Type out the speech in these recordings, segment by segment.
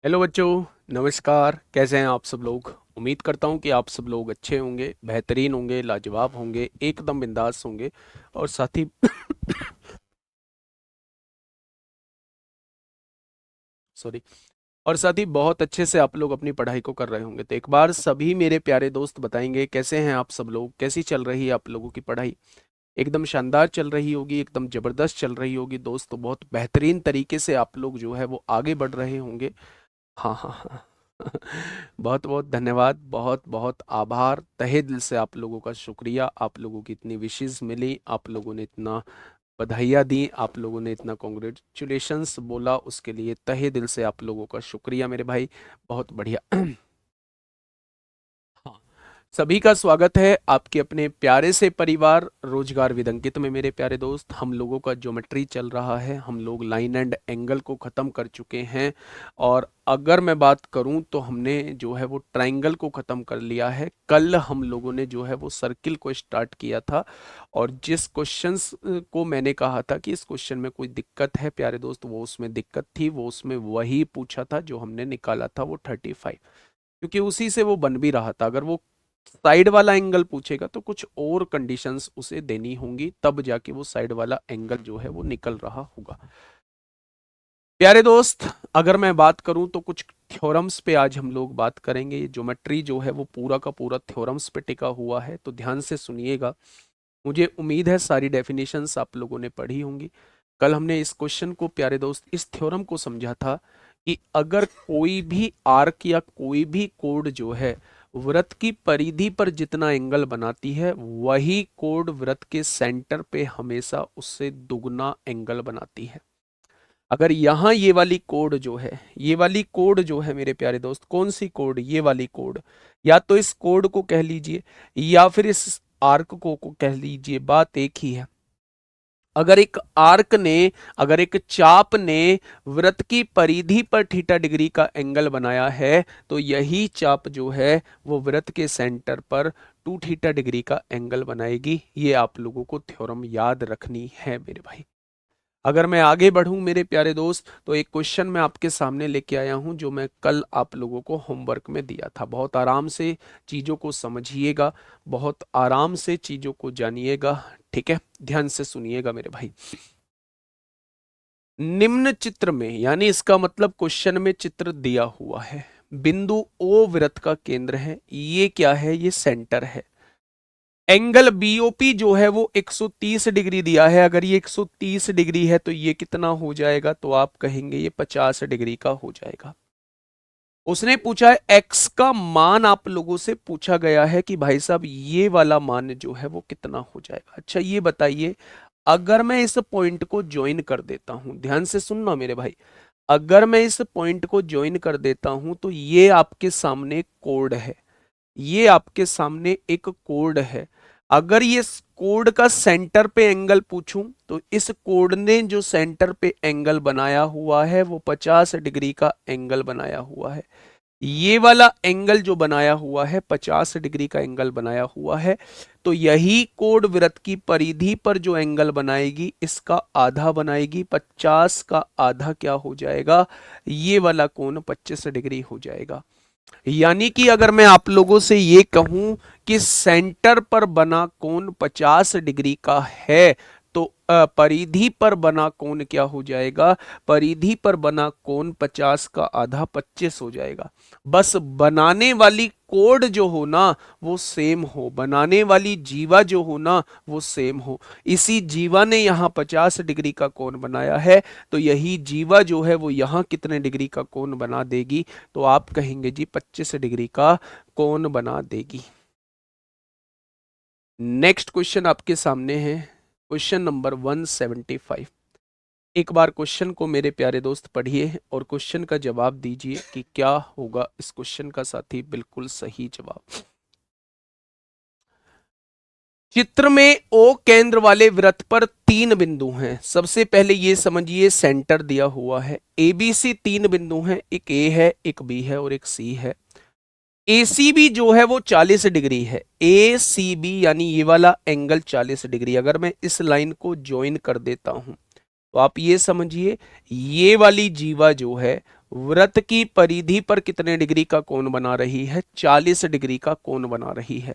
Hello बच्चों। नमस्कार। कैसे हैं आप सब लोग? उम्मीद करता हूं कि आप सब लोग अच्छे होंगे, बेहतरीन होंगे, लाजवाब होंगे, एकदम बिंदास होंगे और साथ ही सॉरी, और साथ ही बहुत अच्छे से आप लोग अपनी पढ़ाई को कर रहे होंगे। तो एक बार सभी मेरे प्यारे दोस्त बताएंगे कैसे हैं आप सब लोग, कैसी चल रही है आप लोगों की पढ़ाई? एकदम शानदार चल रही होगी, एकदम जबरदस्त चल रही होगी दोस्त। तो बहुत बेहतरीन तरीके से आप लोग जो है वो आगे बढ़ रहे होंगे। हाँ हाँ हाँ। बहुत बहुत धन्यवाद, बहुत बहुत आभार, तहे दिल से आप लोगों का शुक्रिया। आप लोगों की इतनी विशेष मिली, आप लोगों ने इतना बधाइयाँ दी, आप लोगों ने इतना कॉन्ग्रेचुलेशंस बोला, उसके लिए तहे दिल से आप लोगों का शुक्रिया मेरे भाई। बहुत बढ़िया। हाँ, सभी का स्वागत है आपके अपने प्यारे से परिवार रोजगार विदंकित में। मेरे प्यारे दोस्त, हम लोगों का ज्योमेट्री चल रहा है, हम लोग लाइन एंड एंगल को ख़त्म कर चुके हैं। और अगर मैं बात करूं तो हमने जो है वो ट्रायंगल को ख़त्म कर लिया है। कल हम लोगों ने जो है वो सर्किल को स्टार्ट किया था। और जिस क्वेश्चंस को मैंने कहा था कि इस क्वेश्चन में कोई दिक्कत है प्यारे दोस्त, वो उसमें दिक्कत थी, वो उसमें वही पूछा था जो हमने निकाला था, वो 35। क्योंकि उसी से वो बन भी रहा था। अगर वो साइड वाला एंगल पूछेगा तो कुछ और कंडीशंस उसे देनी होंगी, तब जाके वो साइड वाला एंगल जो है वो निकल रहा होगा। प्यारे दोस्त, अगर मैं बात करूं तो कुछ थ्योरम्स पे आज हम लोग बात करेंगे। ये ज्योमेट्री जो है वो पूरा का पूरा थ्योरम्स पे टिका हुआ है, तो ध्यान से सुनिएगा। मुझे उम्मीद है सारी डेफिनेशंस आप लोगों ने पढ़ी होंगी। कल हमने इस क्वेश्चन को प्यारे दोस्त, इस थ्योरम को समझा था कि अगर कोई भी आर्क या कोई भी कोड जो है वृत्त की परिधि पर जितना एंगल बनाती है, वही कोड वृत्त के सेंटर पे हमेशा उससे दुगना एंगल बनाती है। अगर यहाँ ये वाली कोड जो है, ये वाली कोड जो है मेरे प्यारे दोस्त, कौन सी कोड? ये वाली कोड। या तो इस कोड को कह लीजिए या फिर इस आर्क को कह लीजिए, बात एक ही है। अगर एक आर्क ने, अगर एक चाप ने वृत्त की परिधि पर थीटा डिग्री का एंगल बनाया है, तो यही चाप जो है वो वृत्त के सेंटर पर 2 थीटा डिग्री का एंगल बनाएगी। ये आप लोगों को थ्योरम याद रखनी है मेरे भाई। अगर मैं आगे बढ़ूं मेरे प्यारे दोस्त, तो एक क्वेश्चन मैं आपके सामने लेके आया हूं जो मैं कल आप लोगों को होमवर्क में दिया था। बहुत आराम से चीज़ों को समझिएगा, बहुत आराम से चीज़ों को जानिएगा। ठीक है, ध्यान से सुनिएगा मेरे भाई। निम्न चित्र में, यानी इसका मतलब क्वेश्चन में चित्र दिया हुआ है, बिंदु ओ वृत्त का केंद्र है। ये क्या है? ये सेंटर है। एंगल बीओपी जो है वो 130 डिग्री दिया है। अगर ये 130 डिग्री है तो ये कितना हो जाएगा? तो आप कहेंगे ये 50 डिग्री का हो जाएगा। उसने पूछा है एक्स का मान, आप लोगों से पूछा गया है कि भाई साहब ये वाला मान जो है वो कितना हो जाएगा। अच्छा ये बताइए, अगर मैं इस पॉइंट को ज्वाइन कर देता हूं, ध्यान से सुनना मेरे भाई, अगर मैं इस पॉइंट को ज्वाइन कर देता हूं तो ये आपके सामने कोड है, ये आपके सामने एक कोड है। अगर ये कोड का सेंटर पे एंगल पूछूं तो इस कोड ने जो सेंटर पे एंगल बनाया हुआ है वो 50 डिग्री का एंगल बनाया हुआ है। ये वाला एंगल जो बनाया हुआ है 50 डिग्री का एंगल बनाया हुआ है। तो यही कोड वृत्त की परिधि पर जो एंगल बनाएगी इसका आधा बनाएगी। 50 का आधा क्या हो जाएगा? ये वाला कोण 25 डिग्री हो जाएगा। यानी कि अगर मैं आप लोगों से ये कहूं कि सेंटर पर बना कोण 50 डिग्री का है, तो परिधि पर बना कोण क्या हो जाएगा? परिधि पर बना कोण 50 का आधा 25 हो जाएगा। बस बनाने वाली कोड जो हो ना वो सेम हो, बनाने वाली जीवा जो हो ना वो सेम हो। इसी जीवा ने यहाँ 50 डिग्री का कोण बनाया है, तो यही जीवा जो है वो यहाँ कितने डिग्री का कोण बना देगी? तो आप कहेंगे जी 25 डिग्री का कोण बना देगी। नेक्स्ट क्वेश्चन आपके सामने है, क्वेश्चन नंबर 175। एक बार क्वेश्चन को मेरे प्यारे दोस्त पढ़िए और क्वेश्चन का जवाब दीजिए कि क्या होगा इस क्वेश्चन का साथी बिल्कुल सही जवाब। चित्र में ओ केंद्र वाले वृत्त पर 3 बिंदु हैं। सबसे पहले ये समझिए सेंटर दिया हुआ है। ए बी सी 3 बिंदु हैं, एक ए है, एक बी है और एक सी है। ए सी बी जो है वो 40 डिग्री है। ए सी बी यानी ये वाला एंगल 40 डिग्री। अगर मैं इस लाइन को ज्वाइन कर देता हूं तो आप ये समझिए ये वाली जीवा जो है वृत्त की परिधि पर कितने डिग्री का कोण बना रही है? 40 डिग्री का कोण बना रही है।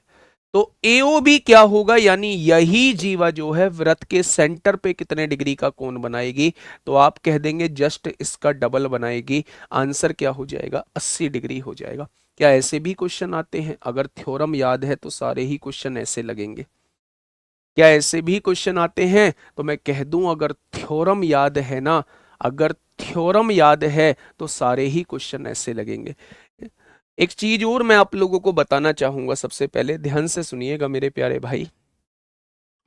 तो AOB क्या होगा, यानी यही जीवा जो है वृत्त के सेंटर पे कितने डिग्री का कोण बनाएगी? तो आप कह देंगे जस्ट इसका डबल बनाएगी। आंसर क्या हो जाएगा? 80 डिग्री हो जाएगा। क्या ऐसे भी क्वेश्चन आते हैं? अगर थ्योरम याद है तो सारे ही क्वेश्चन ऐसे लगेंगे। क्या ऐसे भी क्वेश्चन आते हैं? तो मैं कह दूं अगर थ्योरम याद है ना, अगर थ्योरम याद है तो सारे ही क्वेश्चन ऐसे लगेंगे। एक चीज और मैं आप लोगों को बताना चाहूंगा, सबसे पहले ध्यान से सुनिएगा मेरे प्यारे भाई।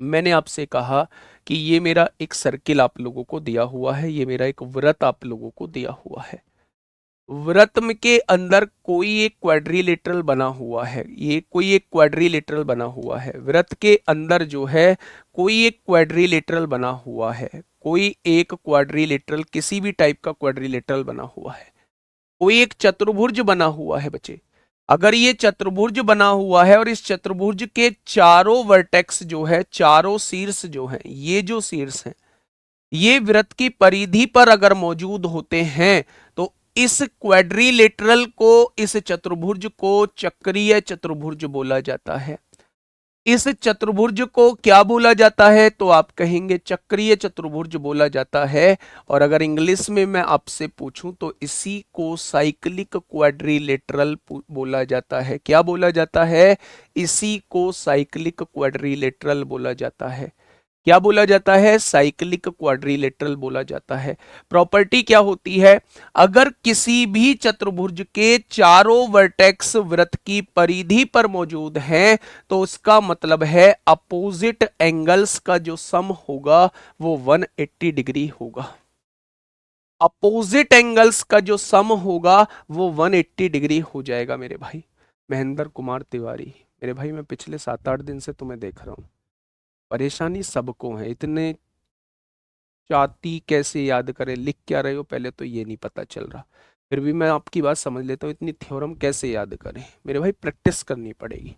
मैंने आपसे कहा कि ये मेरा एक सर्किल आप लोगों को दिया हुआ है, ये मेरा एक वृत्त आप लोगों को दिया हुआ है। वृत्त के अंदर कोई एक क्वाड्रिलेटरल बना हुआ है, ये कोई एक क्वाड्रिलेटरल बना हुआ है। वृत्त के अंदर जो है कोई एक क्वाड्रिलेटरल बना हुआ है, कोई एक क्वाड्रिलेटरल, किसी भी टाइप का क्वाड्रिलेटरल बना हुआ है। कोई एक चतुर्भुज बना हुआ है बच्चे। अगर ये चतुर्भुज बना हुआ है और इस चतुर्भुज के चारों वर्टेक्स जो है, चारों शीर्ष जो है, ये जो शीर्ष है, ये वृत्त की परिधि पर अगर मौजूद होते हैं तो इस क्वाड्रिलेटरल को, इस चतुर्भुज को चक्रीय चतुर्भुज बोला जाता है। इस चतुर्भुज को क्या बोला जाता है? तो आप कहेंगे चक्रीय चतुर्भुज बोला जाता है। और अगर इंग्लिश में मैं आपसे पूछूं तो इसी को साइक्लिक क्वाड्रिलेटरल बोला जाता है। क्या बोला जाता है? इसी को साइक्लिक क्वाड्रिलेटरल बोला जाता है। क्या बोला जाता है? साइक्लिक क्वाड्रिलेटरल बोला जाता है। प्रॉपर्टी क्या होती है? अगर किसी भी चतुर्भुज के चारों वर्टेक्स वृत्त की परिधि पर मौजूद हैं तो उसका मतलब है अपोजिट एंगल्स का जो सम होगा वो 180 डिग्री होगा। अपोजिट एंगल्स का जो सम होगा वो 180 डिग्री हो जाएगा मेरे भाई। महेंद्र कुमार तिवारी, मेरे भाई मैं पिछले 7-8 दिन से तुम्हें देख रहा हूं, परेशानी सबको है। इतने चाहती कैसे याद करें, लिख क्या रहे हो पहले तो ये नहीं पता चल रहा। फिर भी मैं आपकी बात समझ लेता हूँ, इतनी थ्योरम कैसे याद करें मेरे भाई? प्रैक्टिस करनी पड़ेगी,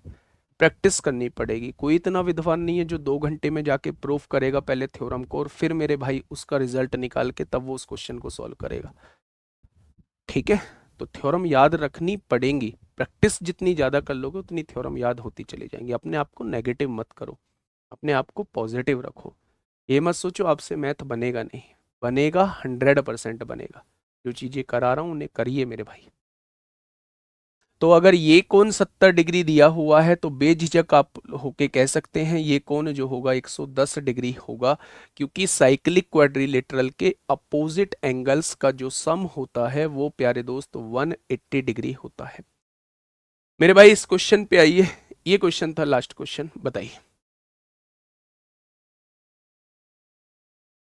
प्रैक्टिस करनी पड़ेगी। कोई इतना विद्वान नहीं है जो 2 घंटे में जाके प्रूफ करेगा पहले थ्योरम को और फिर मेरे भाई उसका रिजल्ट निकाल के तब वो उस क्वेश्चन को सॉल्व करेगा। ठीक है, तो थ्योरम याद रखनी पड़ेंगी। प्रैक्टिस जितनी ज़्यादा कर लोगे उतनी थ्योरम याद होती चली जाएंगी। अपने आप को नेगेटिव मत करो, अपने आप को पॉजिटिव रखो। ये मत सोचो आपसे मैथ बनेगा नहीं, बनेगा, 100% बनेगा। जो चीजें करा रहा हूं उन्हें करिए मेरे भाई। तो अगर ये कोण 70 डिग्री दिया हुआ है तो बेझिझक आप होके कह सकते हैं ये कोण जो होगा 110 डिग्री होगा, क्योंकि साइक्लिक क्वाड्रिलेटरल के अपोजिट एंगल्स का जो सम होता है वो प्यारे दोस्त 180 डिग्री होता है। मेरे भाई इस क्वेश्चन पे आइए, ये क्वेश्चन था लास्ट क्वेश्चन, बताइए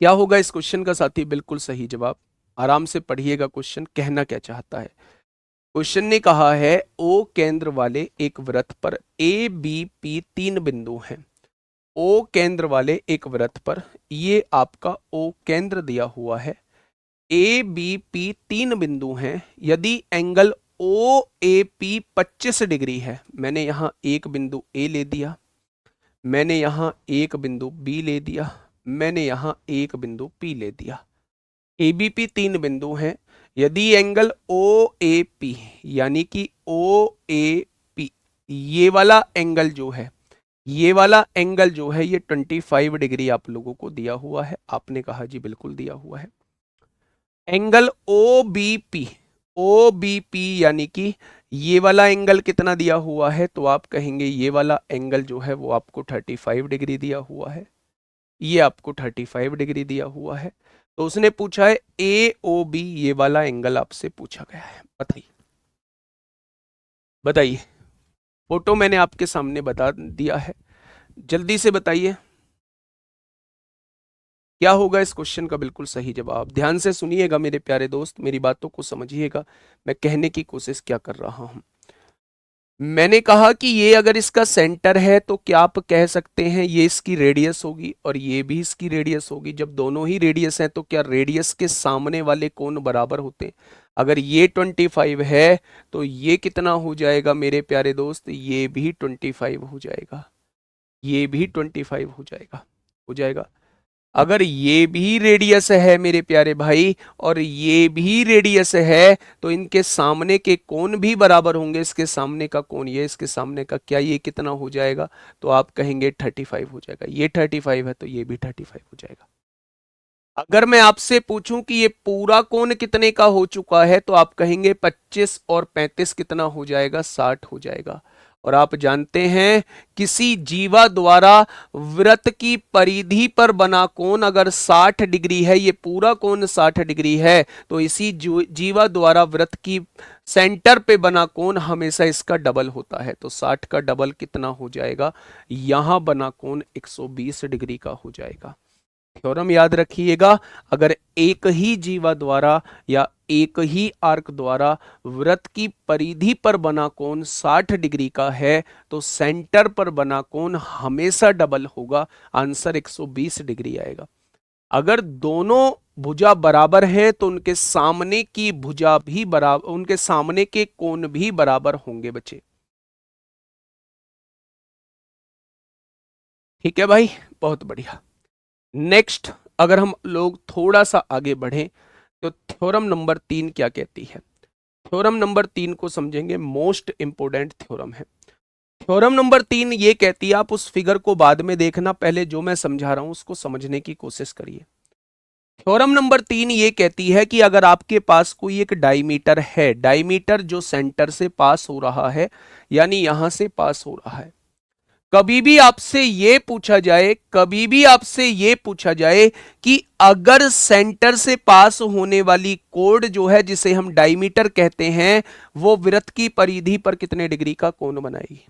क्या होगा इस क्वेश्चन का साथी? बिल्कुल सही जवाब। आराम से पढ़िएगा क्वेश्चन कहना क्या चाहता है। क्वेश्चन ने कहा है ओ केंद्र वाले एक वृत्त पर ए बी पी 3 बिंदु हैं। ओ केंद्र वाले एक वृत्त पर, ये आपका ओ केंद्र दिया हुआ है, ए बी पी 3 बिंदु हैं। यदि angle O A P 25 degree है, मैंने यहां एक बिंदु ए ले दिया, मैंने यहां एक बिंदु बी ले दिया, मैंने यहां एक बिंदु पी ले दिया। एबीपी 3 बिंदु हैं। यदि एंगल ओ ए पी यानी कि ओ ए पी, ये वाला एंगल जो है, ये वाला एंगल जो है ये 25 डिग्री आप लोगों को दिया हुआ है। आपने कहा जी बिल्कुल दिया हुआ है। Angle O B P, O B P यानी कि ये वाला एंगल कितना दिया हुआ है? तो आप कहेंगे ये वाला एंगल जो है वो आपको 35 डिग्री दिया हुआ है, ये आपको 35 डिग्री दिया हुआ है। तो उसने पूछा है ए ओ बी, ये वाला एंगल आपसे पूछा गया है। बताइए बताइए, फोटो मैंने आपके सामने बता दिया है, जल्दी से बताइए क्या होगा इस क्वेश्चन का बिल्कुल सही जवाब। ध्यान से सुनिएगा मेरे प्यारे दोस्त, मेरी बातों को समझिएगा, मैं कहने की कोशिश क्या कर रहा हूं। मैंने कहा कि ये अगर इसका सेंटर है तो क्या आप कह सकते हैं ये इसकी रेडियस होगी और ये भी इसकी रेडियस होगी। जब दोनों ही रेडियस हैं तो क्या रेडियस के सामने वाले कोण बराबर होते हैं? अगर ये 25 है तो ये कितना हो जाएगा मेरे प्यारे दोस्त? ये भी 25 हो जाएगा, ये भी 25 हो जाएगा, हो जाएगा। अगर ये भी रेडियस है मेरे प्यारे भाई और ये भी रेडियस है तो इनके सामने के कोण भी बराबर होंगे। इसके सामने का कोण ये, इसके सामने का क्या, ये कितना हो जाएगा? तो आप कहेंगे 35 हो जाएगा। ये 35 है तो ये भी 35 हो जाएगा। अगर मैं आपसे पूछूं कि ये पूरा कोण कितने का हो चुका है तो आप कहेंगे 25 और 35 कितना हो जाएगा? 60 हो जाएगा। और आप जानते हैं किसी जीवा द्वारा वृत्त की परिधि पर बना कोण अगर 60 डिग्री है, ये पूरा कोण 60 डिग्री है, तो इसी जीवा द्वारा वृत्त की सेंटर पे बना कोण हमेशा इसका डबल होता है। तो 60 का डबल कितना हो जाएगा? यहां बना कोण 120 डिग्री का हो जाएगा। थ्योरम याद रखिएगा, अगर एक ही जीवा द्वारा या एक ही आर्क द्वारा वृत्त की परिधि पर बना कोण 60 डिग्री का है तो सेंटर पर बना कोण हमेशा डबल होगा, आंसर 120 डिग्री आएगा। अगर दोनों भुजा बराबर हैं तो उनके सामने की भुजा भी बराबर, उनके सामने के कोण भी बराबर होंगे बच्चे। ठीक है भाई, बहुत बढ़िया। नेक्स्ट अगर हम लोग थोड़ा सा आगे बढ़ें तो थ्योरम नंबर 3 क्या कहती है? थ्योरम नंबर 3 को समझेंगे, मोस्ट इंपोर्टेंट थ्योरम है। थ्योरम नंबर 3 ये कहती है, आप उस फिगर को बाद में देखना, पहले जो मैं समझा रहा हूं उसको समझने की कोशिश करिए। थ्योरम नंबर 3 ये कहती है कि अगर आपके पास कोई एक डायमीटर है, डायमीटर जो सेंटर से पास हो रहा है यानी यहां से पास हो रहा है, कभी भी आपसे ये पूछा जाए, कभी भी आपसे ये पूछा जाए कि अगर सेंटर से पास होने वाली कोण जो है जिसे हम डायमीटर कहते हैं वो वृत्त की परिधि पर कितने डिग्री का कोण बनाएगी?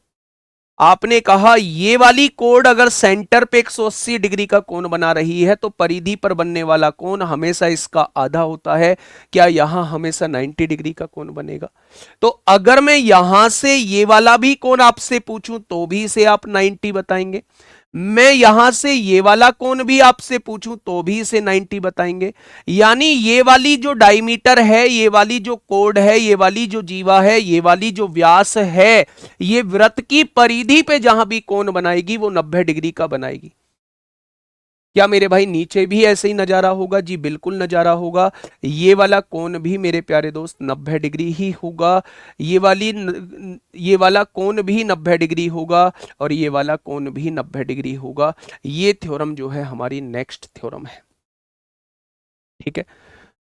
आपने कहा ये वाली कोण अगर सेंटर पे 180 डिग्री का कोण बना रही है तो परिधि पर बनने वाला कोण हमेशा इसका आधा होता है। क्या यहां हमेशा 90 डिग्री का कोण बनेगा? तो अगर मैं यहां से ये वाला भी कोण आपसे पूछूं तो भी इसे आप 90 बताएंगे। मैं यहां से ये वाला कोण भी आपसे पूछूं तो भी इसे 90 बताएंगे। यानी ये वाली जो डायमीटर है, ये वाली जो कोण है, ये वाली जो जीवा है, ये वाली जो व्यास है, ये वृत्त की परिधि पे जहां भी कोण बनाएगी वो 90 डिग्री का बनाएगी। क्या मेरे भाई नीचे भी ऐसे ही नजारा होगा? जी बिल्कुल नजारा होगा। ये वाला कोण भी मेरे प्यारे दोस्त 90 डिग्री ही होगा। ये वाला कोण भी 90 डिग्री होगा और ये वाला कोण भी 90 डिग्री होगा। ये थ्योरम जो है हमारी नेक्स्ट थ्योरम है। ठीक है,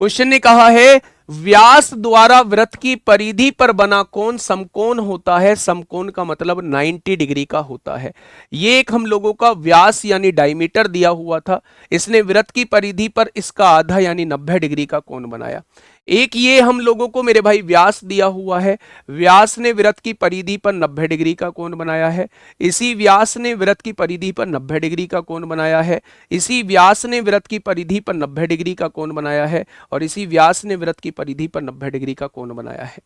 क्वेश्चन ने कहा है व्यास द्वारा वृत्त की परिधि पर बना कोण समकोण होता है। समकोण का मतलब 90 डिग्री का होता है। ये एक हम लोगों का व्यास यानी डायमीटर दिया हुआ था, इसने वृत्त की परिधि पर इसका आधा यानी 90 डिग्री का कोण बनाया। एक ये हम लोगों को मेरे भाई व्यास दिया हुआ है, व्यास ने वृत्त की परिधि पर 90 डिग्री का कोण बनाया है। इसी व्यास ने वृत्त की परिधि पर 90 डिग्री का कोण बनाया है। इसी व्यास ने वृत्त की परिधि पर 90 डिग्री का कोण बनाया है और इसी व्यास ने वृत्त की परिधि पर 90 डिग्री का कोण बनाया है।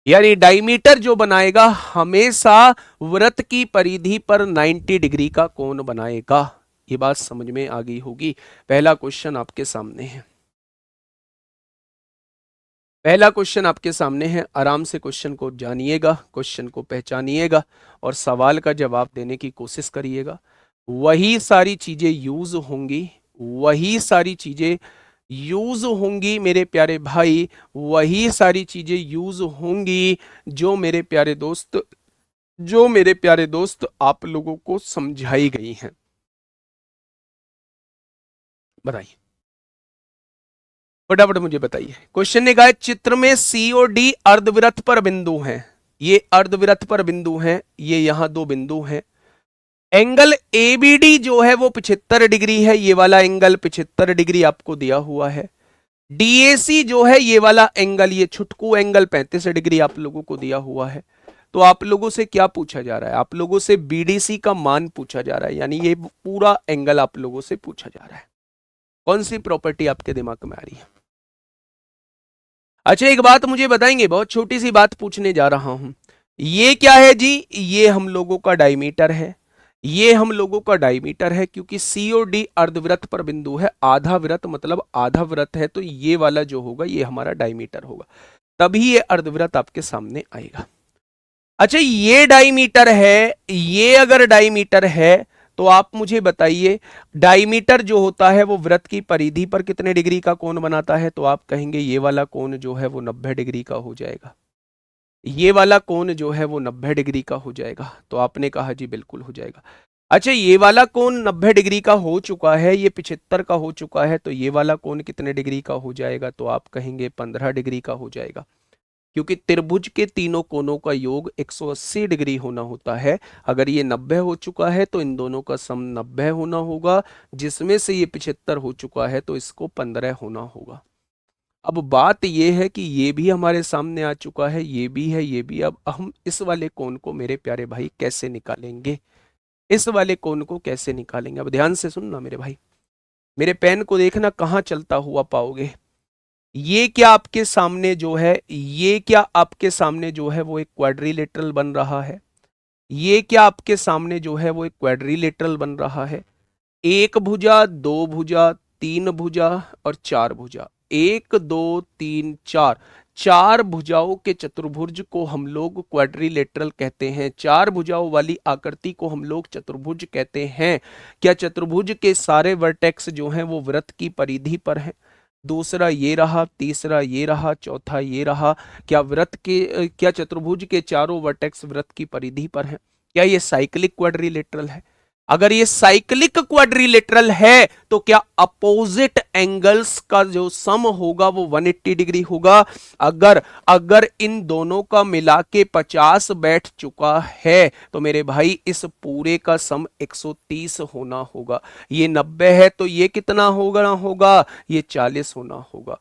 यानी डायमीटर जो बनाएगा हमेशा वृत्त की परिधि पर 90 डिग्री का कोण बनाएगा। ये बात समझ में आ गई होगी। पहला क्वेश्चन आपके सामने है, पहला क्वेश्चन आपके सामने है। आराम से क्वेश्चन को जानिएगा, क्वेश्चन को पहचानिएगा और सवाल का जवाब देने की कोशिश करिएगा। वही सारी चीजें यूज होंगी, वही सारी चीजें यूज होंगी मेरे प्यारे भाई, वही सारी चीजें यूज होंगी जो मेरे प्यारे दोस्त, जो मेरे प्यारे दोस्त आप लोगों को समझाई गई हैं। बताइए, फटाफट मुझे बताइए। क्वेश्चन ने कहा है चित्र में सी और डी अर्धवृत्त पर बिंदु हैं। ये अर्धवृत्त पर बिंदु हैं, ये यहां दो बिंदु हैं। एंगल एबीडी जो है वो 75 डिग्री है, ये वाला एंगल 75 डिग्री आपको दिया हुआ है। डीएसी जो है ये वाला एंगल, ये छुटकू एंगल 35 डिग्री आप लोगों को दिया हुआ है। तो आप लोगों से क्या पूछा जा रहा है? आप लोगों से बीडीसी का मान पूछा जा रहा है, यानी ये पूरा एंगल आप लोगों से पूछा जा रहा है। कौन सी प्रॉपर्टी आपके दिमाग में आ रही है? अच्छा एक बात मुझे बताएंगे, बहुत छोटी सी बात पूछने जा रहा हूं। ये क्या है जी? ये हम लोगों का डायमीटर है, ये हम लोगों का डायमीटर है क्योंकि सी और डी अर्धवृत्त पर बिंदु है। आधा वृत्त मतलब आधा वृत्त है तो ये वाला जो होगा ये हमारा डायमीटर होगा, तभी ये अर्धवृत्त आपके सामने आएगा। अच्छा ये डायमीटर है, ये अगर डायमीटर है तो आप मुझे बताइए डायमीटर जो होता है वो वृत्त की परिधि पर कितने डिग्री का कोण बनाता है? तो आप कहेंगे ये वाला कोण जो है वो 90 डिग्री का हो जाएगा। ये वाला कोण जो है वो 90 डिग्री का हो जाएगा। तो आपने कहा जी बिल्कुल हो जाएगा। अच्छा, ये वाला कोण 90 डिग्री का हो चुका है, ये 75 का हो चुका है, तो ये वाला कोण कितने डिग्री का हो जाएगा? तो आप कहेंगे 15 डिग्री का हो जाएगा, क्योंकि त्रिभुज के तीनों कोणों का योग 180 डिग्री होना होता है। अगर ये 90 हो चुका है तो इन दोनों का सम 90 होना होगा, जिसमें से ये 75 हो चुका है तो इसको 15 होना होगा। अब बात ये है कि ये भी हमारे सामने आ चुका है, ये भी है, ये भी। अब हम इस वाले कोण को मेरे प्यारे भाई कैसे निकालेंगे? इस वाले कोण को कैसे निकालेंगे? अब ध्यान से सुनना मेरे भाई, मेरे पेन को देखना कहाँ चलता हुआ पाओगे। ये क्या आपके सामने जो है, ये क्या आपके सामने जो है वो एक क्वाड्रिलेटरल बन रहा है। ये क्या आपके सामने जो है वो एक क्वाड्रिलेटरल बन रहा है। एक भुजा, दो भुजा, तीन भुजा और चार भुजा। एक, दो, तीन, चार। चार भुजाओं के चतुर्भुज को हम लोग क्वाड्रिलेटरल कहते हैं। चार भुजाओं वाली आकृति को हम लोग चतुर्भुज कहते हैं। क्या चतुर्भुज के सारे वर्टेक्स जो हैं वो वृत्त की परिधि पर हैं? दूसरा ये रहा, तीसरा ये रहा, चौथा ये रहा। क्या चतुर्भुज के चारों वर्टेक्स वृत्त की परिधि पर हैं? क्या ये साइक्लिक क्वाड्रिलेटरल है? अगर ये साइक्लिक क्वाड्रिलेटरल है तो क्या अपोजिट एंगल्स का जो सम होगा वो 180 डिग्री होगा? अगर अगर इन दोनों का मिला के 50 बैठ चुका है तो मेरे भाई इस पूरे का सम 130 होना होगा। ये 90 है तो ये कितना होगा? ये 40 होना होगा।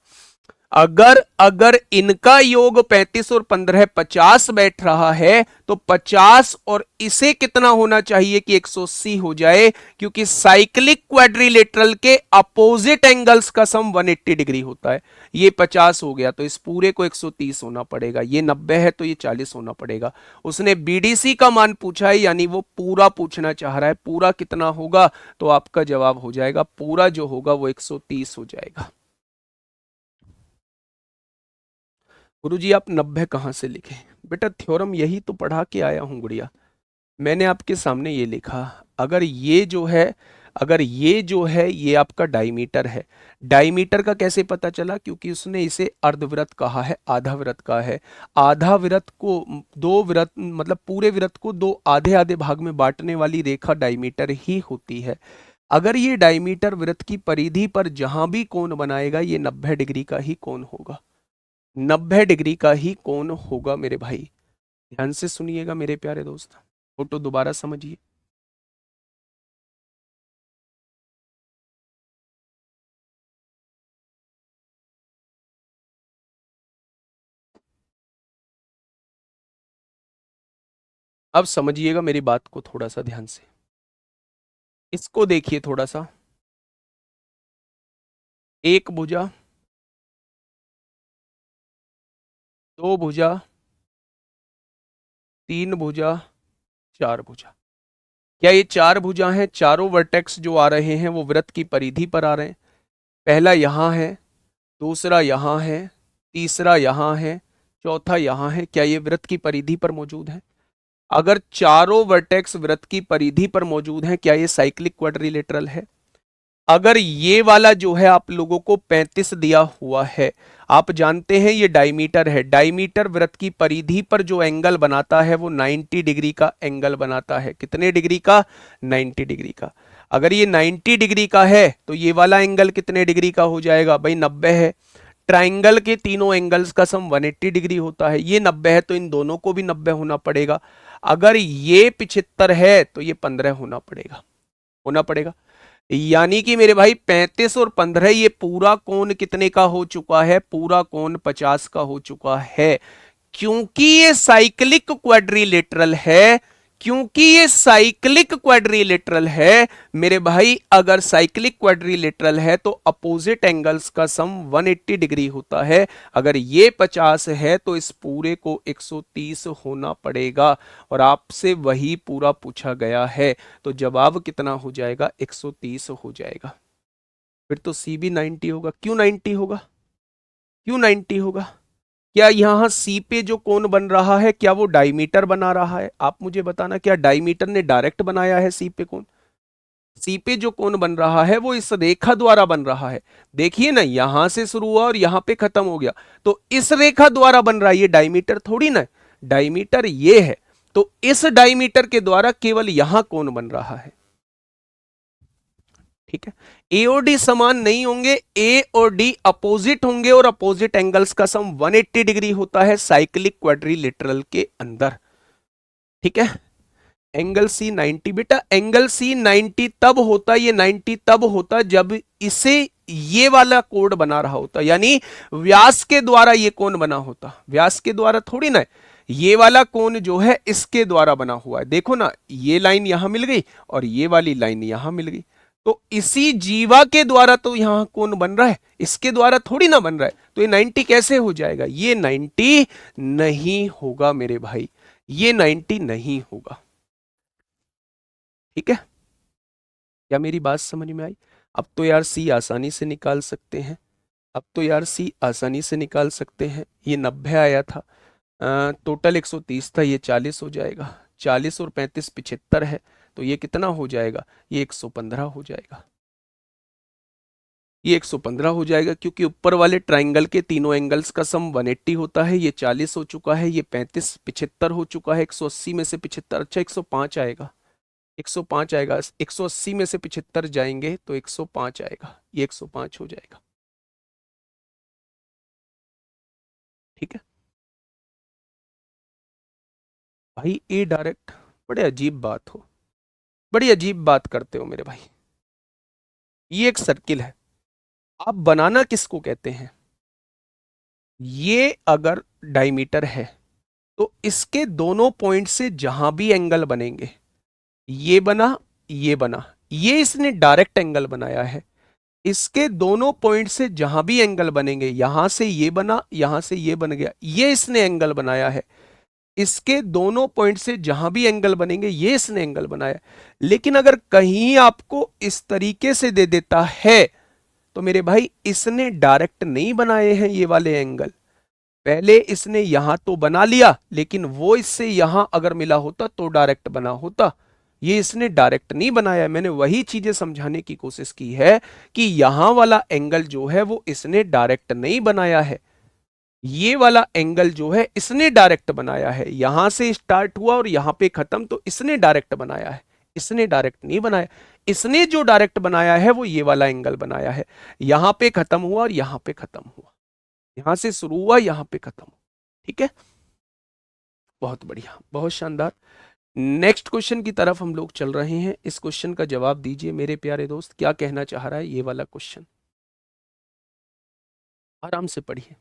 अगर अगर इनका योग 35 और 15 50 बैठ रहा है तो 50 और इसे कितना होना चाहिए कि 180 हो जाए, क्योंकि साइक्लिक क्वाड्रिलेटरल के अपोजिट एंगल्स का सम 180 डिग्री होता है। ये 50 हो गया तो इस पूरे को 130 होना पड़ेगा। ये 90 है तो ये 40 होना पड़ेगा। उसने बीडीसी का मान पूछा है, यानी वो पूरा पूछना चाह रहा है। पूरा कितना होगा? तो आपका जवाब हो जाएगा, पूरा जो होगा वो 130 हो जाएगा। गुरुजी आप 90 कहाँ से लिखे? बेटा थ्योरम यही तो पढ़ा के आया हूँ गुड़िया। मैंने आपके सामने ये लिखा, अगर ये जो है, अगर ये जो है ये आपका डायमीटर है। डायमीटर का कैसे पता चला? क्योंकि उसने इसे अर्धवृत्त कहा है, आधा वृत्त कहा है। आधा वृत्त को दो वृत्त, मतलब पूरे वृत्त को दो आधे आधे भाग में बांटने वाली रेखा डायमीटर ही होती है। अगर ये डायमीटर वृत्त की परिधि पर जहां भी कोण बनाएगा ये 90 डिग्री का ही कोण होगा। 90 डिग्री का ही कोण होगा मेरे भाई। ध्यान से सुनिएगा मेरे प्यारे दोस्त, फोटो दोबारा समझिए। अब समझिएगा मेरी बात को थोड़ा सा ध्यान से, इसको देखिए थोड़ा सा। एक भुजा, दो भुजा, तीन भुजा, चार भुजा। क्या ये चार भुजा हैं? चारों वर्टेक्स जो आ रहे हैं वो वृत्त की परिधि पर आ रहे हैं। पहला यहां है, दूसरा यहां है, तीसरा यहां है, चौथा यहां है। क्या ये वृत्त की परिधि पर मौजूद है? अगर चारों वर्टेक्स वृत्त की परिधि पर मौजूद हैं, क्या ये साइक्लिक क्वाड्रिलेटरल है? अगर ये वाला जो है आप लोगों को 35 दिया हुआ है, आप जानते हैं ये डायमीटर है। डायमीटर वृत्त की परिधि पर जो एंगल बनाता है वो 90 डिग्री का एंगल बनाता है। कितने डिग्री का? 90 डिग्री का। अगर ये 90 डिग्री का है तो ये वाला एंगल कितने डिग्री का हो जाएगा? भाई 90 है। ट्राइंगल के तीनों एंगल्स का सम 180 डिग्री होता है। ये 90 है तो इन दोनों को भी 90 होना पड़ेगा। अगर ये 75 है तो ये 15 होना पड़ेगा। यानी कि मेरे भाई 35 और 15, ये पूरा कोण कितने का हो चुका है? पूरा कोण 50 का हो चुका है। क्योंकि ये साइक्लिक क्वाड्रिलेटरल है, क्योंकि ये साइक्लिक क्वाड्रिलेटरल है मेरे भाई, अगर साइक्लिक क्वाड्रिलेटरल है तो अपोजिट एंगल्स का सम 180 डिग्री होता है। अगर ये 50 है तो इस पूरे को 130 होना पड़ेगा, और आपसे वही पूरा पूछा गया है। तो जवाब कितना हो जाएगा? 130 हो जाएगा। फिर तो सी भी 90 होगा। क्यों 90 होगा? क्यों 90 होगा? क्या यहां सी पे जो कोण बन रहा है क्या वो डायमीटर बना रहा है? आप मुझे बताना, क्या डायमीटर ने डायरेक्ट बनाया है सी पे कोण? सी पे जो कोण बन रहा है वो इस रेखा द्वारा बन रहा है। देखिए ना, यहां से शुरू हुआ और यहां पे खत्म हो गया, तो इस रेखा द्वारा बन रहा है, ये डायमीटर थोड़ी ना, डायमीटर ये है। तो इस डायमीटर के द्वारा केवल यहां कोण बन रहा है। ठीक है, ए और डी समान नहीं होंगे, ए और डी अपोजिट होंगे, और अपोजिट एंगल्स का सम 180 डिग्री होता है साइक्लिक क्वाड्रिलेटरल के अंदर। ठीक है, एंगल सी 90, बेटा एंगल सी 90 तब होता, ये 90 तब होता जब इसे ये वाला कोण बना रहा होता, यानी व्यास के द्वारा ये कोण बना होता, व्यास के द्वारा थोड़ी ना, ये वाला कोण जो है इसके द्वारा बना हुआ है। देखो ना, ये लाइन यहां मिल गई और ये वाली लाइन यहां मिल गई, तो इसी जीवा के द्वारा तो यहां कोण बन रहा है, इसके द्वारा थोड़ी ना बन रहा है। तो ये 90 कैसे हो जाएगा? ये 90 नहीं होगा मेरे भाई, ये 90 नहीं होगा। ठीक है, क्या मेरी बात समझ में आई? अब तो यार सी आसानी से निकाल सकते हैं, अब तो यार सी आसानी से निकाल सकते हैं। ये 90 आया था, टोटल 130 था, ये 40 हो जाएगा, 40 और 35 75 है, तो ये कितना हो जाएगा? ये 115 हो जाएगा, ये 115 हो जाएगा, क्योंकि ऊपर वाले ट्राइंगल के तीनों एंगल्स का सम 180 होता है। ये 40 हो चुका है, ये 35 75 हो चुका है, 180 में से 75, अच्छा 105 आएगा, 105 आएगा, 180 में से 75 जाएंगे तो 105 आएगा, ये 105 हो जाएगा। ठीक है भाई, ए डायरेक्ट, बड़े अजीब बात हो, बड़ी अजीब बात करते हो मेरे भाई। ये एक सर्किल है, आप बनाना किसको कहते हैं? ये अगर डायमीटर है तो इसके दोनों पॉइंट से जहां भी एंगल बनेंगे, ये बना, ये बना, ये इसने डायरेक्ट एंगल बनाया है। इसके दोनों पॉइंट से जहां भी एंगल बनेंगे, यहां से ये बना, यहां से ये बन गया, ये इसने एंगल बनाया है। इसके दोनों पॉइंट से जहां भी एंगल बनेंगे, ये इसने एंगल बनाया। लेकिन अगर कहीं आपको इस तरीके से दे देता है तो मेरे भाई इसने डायरेक्ट नहीं बनाए हैं ये वाले एंगल। पहले इसने यहां तो बना लिया, लेकिन वो इससे यहां अगर मिला होता तो डायरेक्ट बना होता, ये इसने डायरेक्ट नहीं बनाया है। मैंने वही चीजें समझाने की कोशिश की है कि यहां वाला एंगल जो है वो इसने डायरेक्ट नहीं बनाया है, ये वाला एंगल जो है इसने डायरेक्ट बनाया है। यहां से स्टार्ट हुआ और यहां पे खत्म, तो इसने डायरेक्ट बनाया है, इसने डायरेक्ट नहीं बनाया। इसने जो डायरेक्ट बनाया है वो ये वाला एंगल बनाया है, यहां पे खत्म हुआ और यहां पे खत्म हुआ, यहां से शुरू हुआ यहां पे खत्म हुआ। ठीक है, बहुत बढ़िया, बहुत शानदार। नेक्स्ट क्वेश्चन की तरफ हम लोग चल रहे हैं। इस क्वेश्चन का जवाब दीजिए मेरे प्यारे दोस्त, क्या कहना चाह रहा है ये वाला क्वेश्चन? आराम से पढ़िए,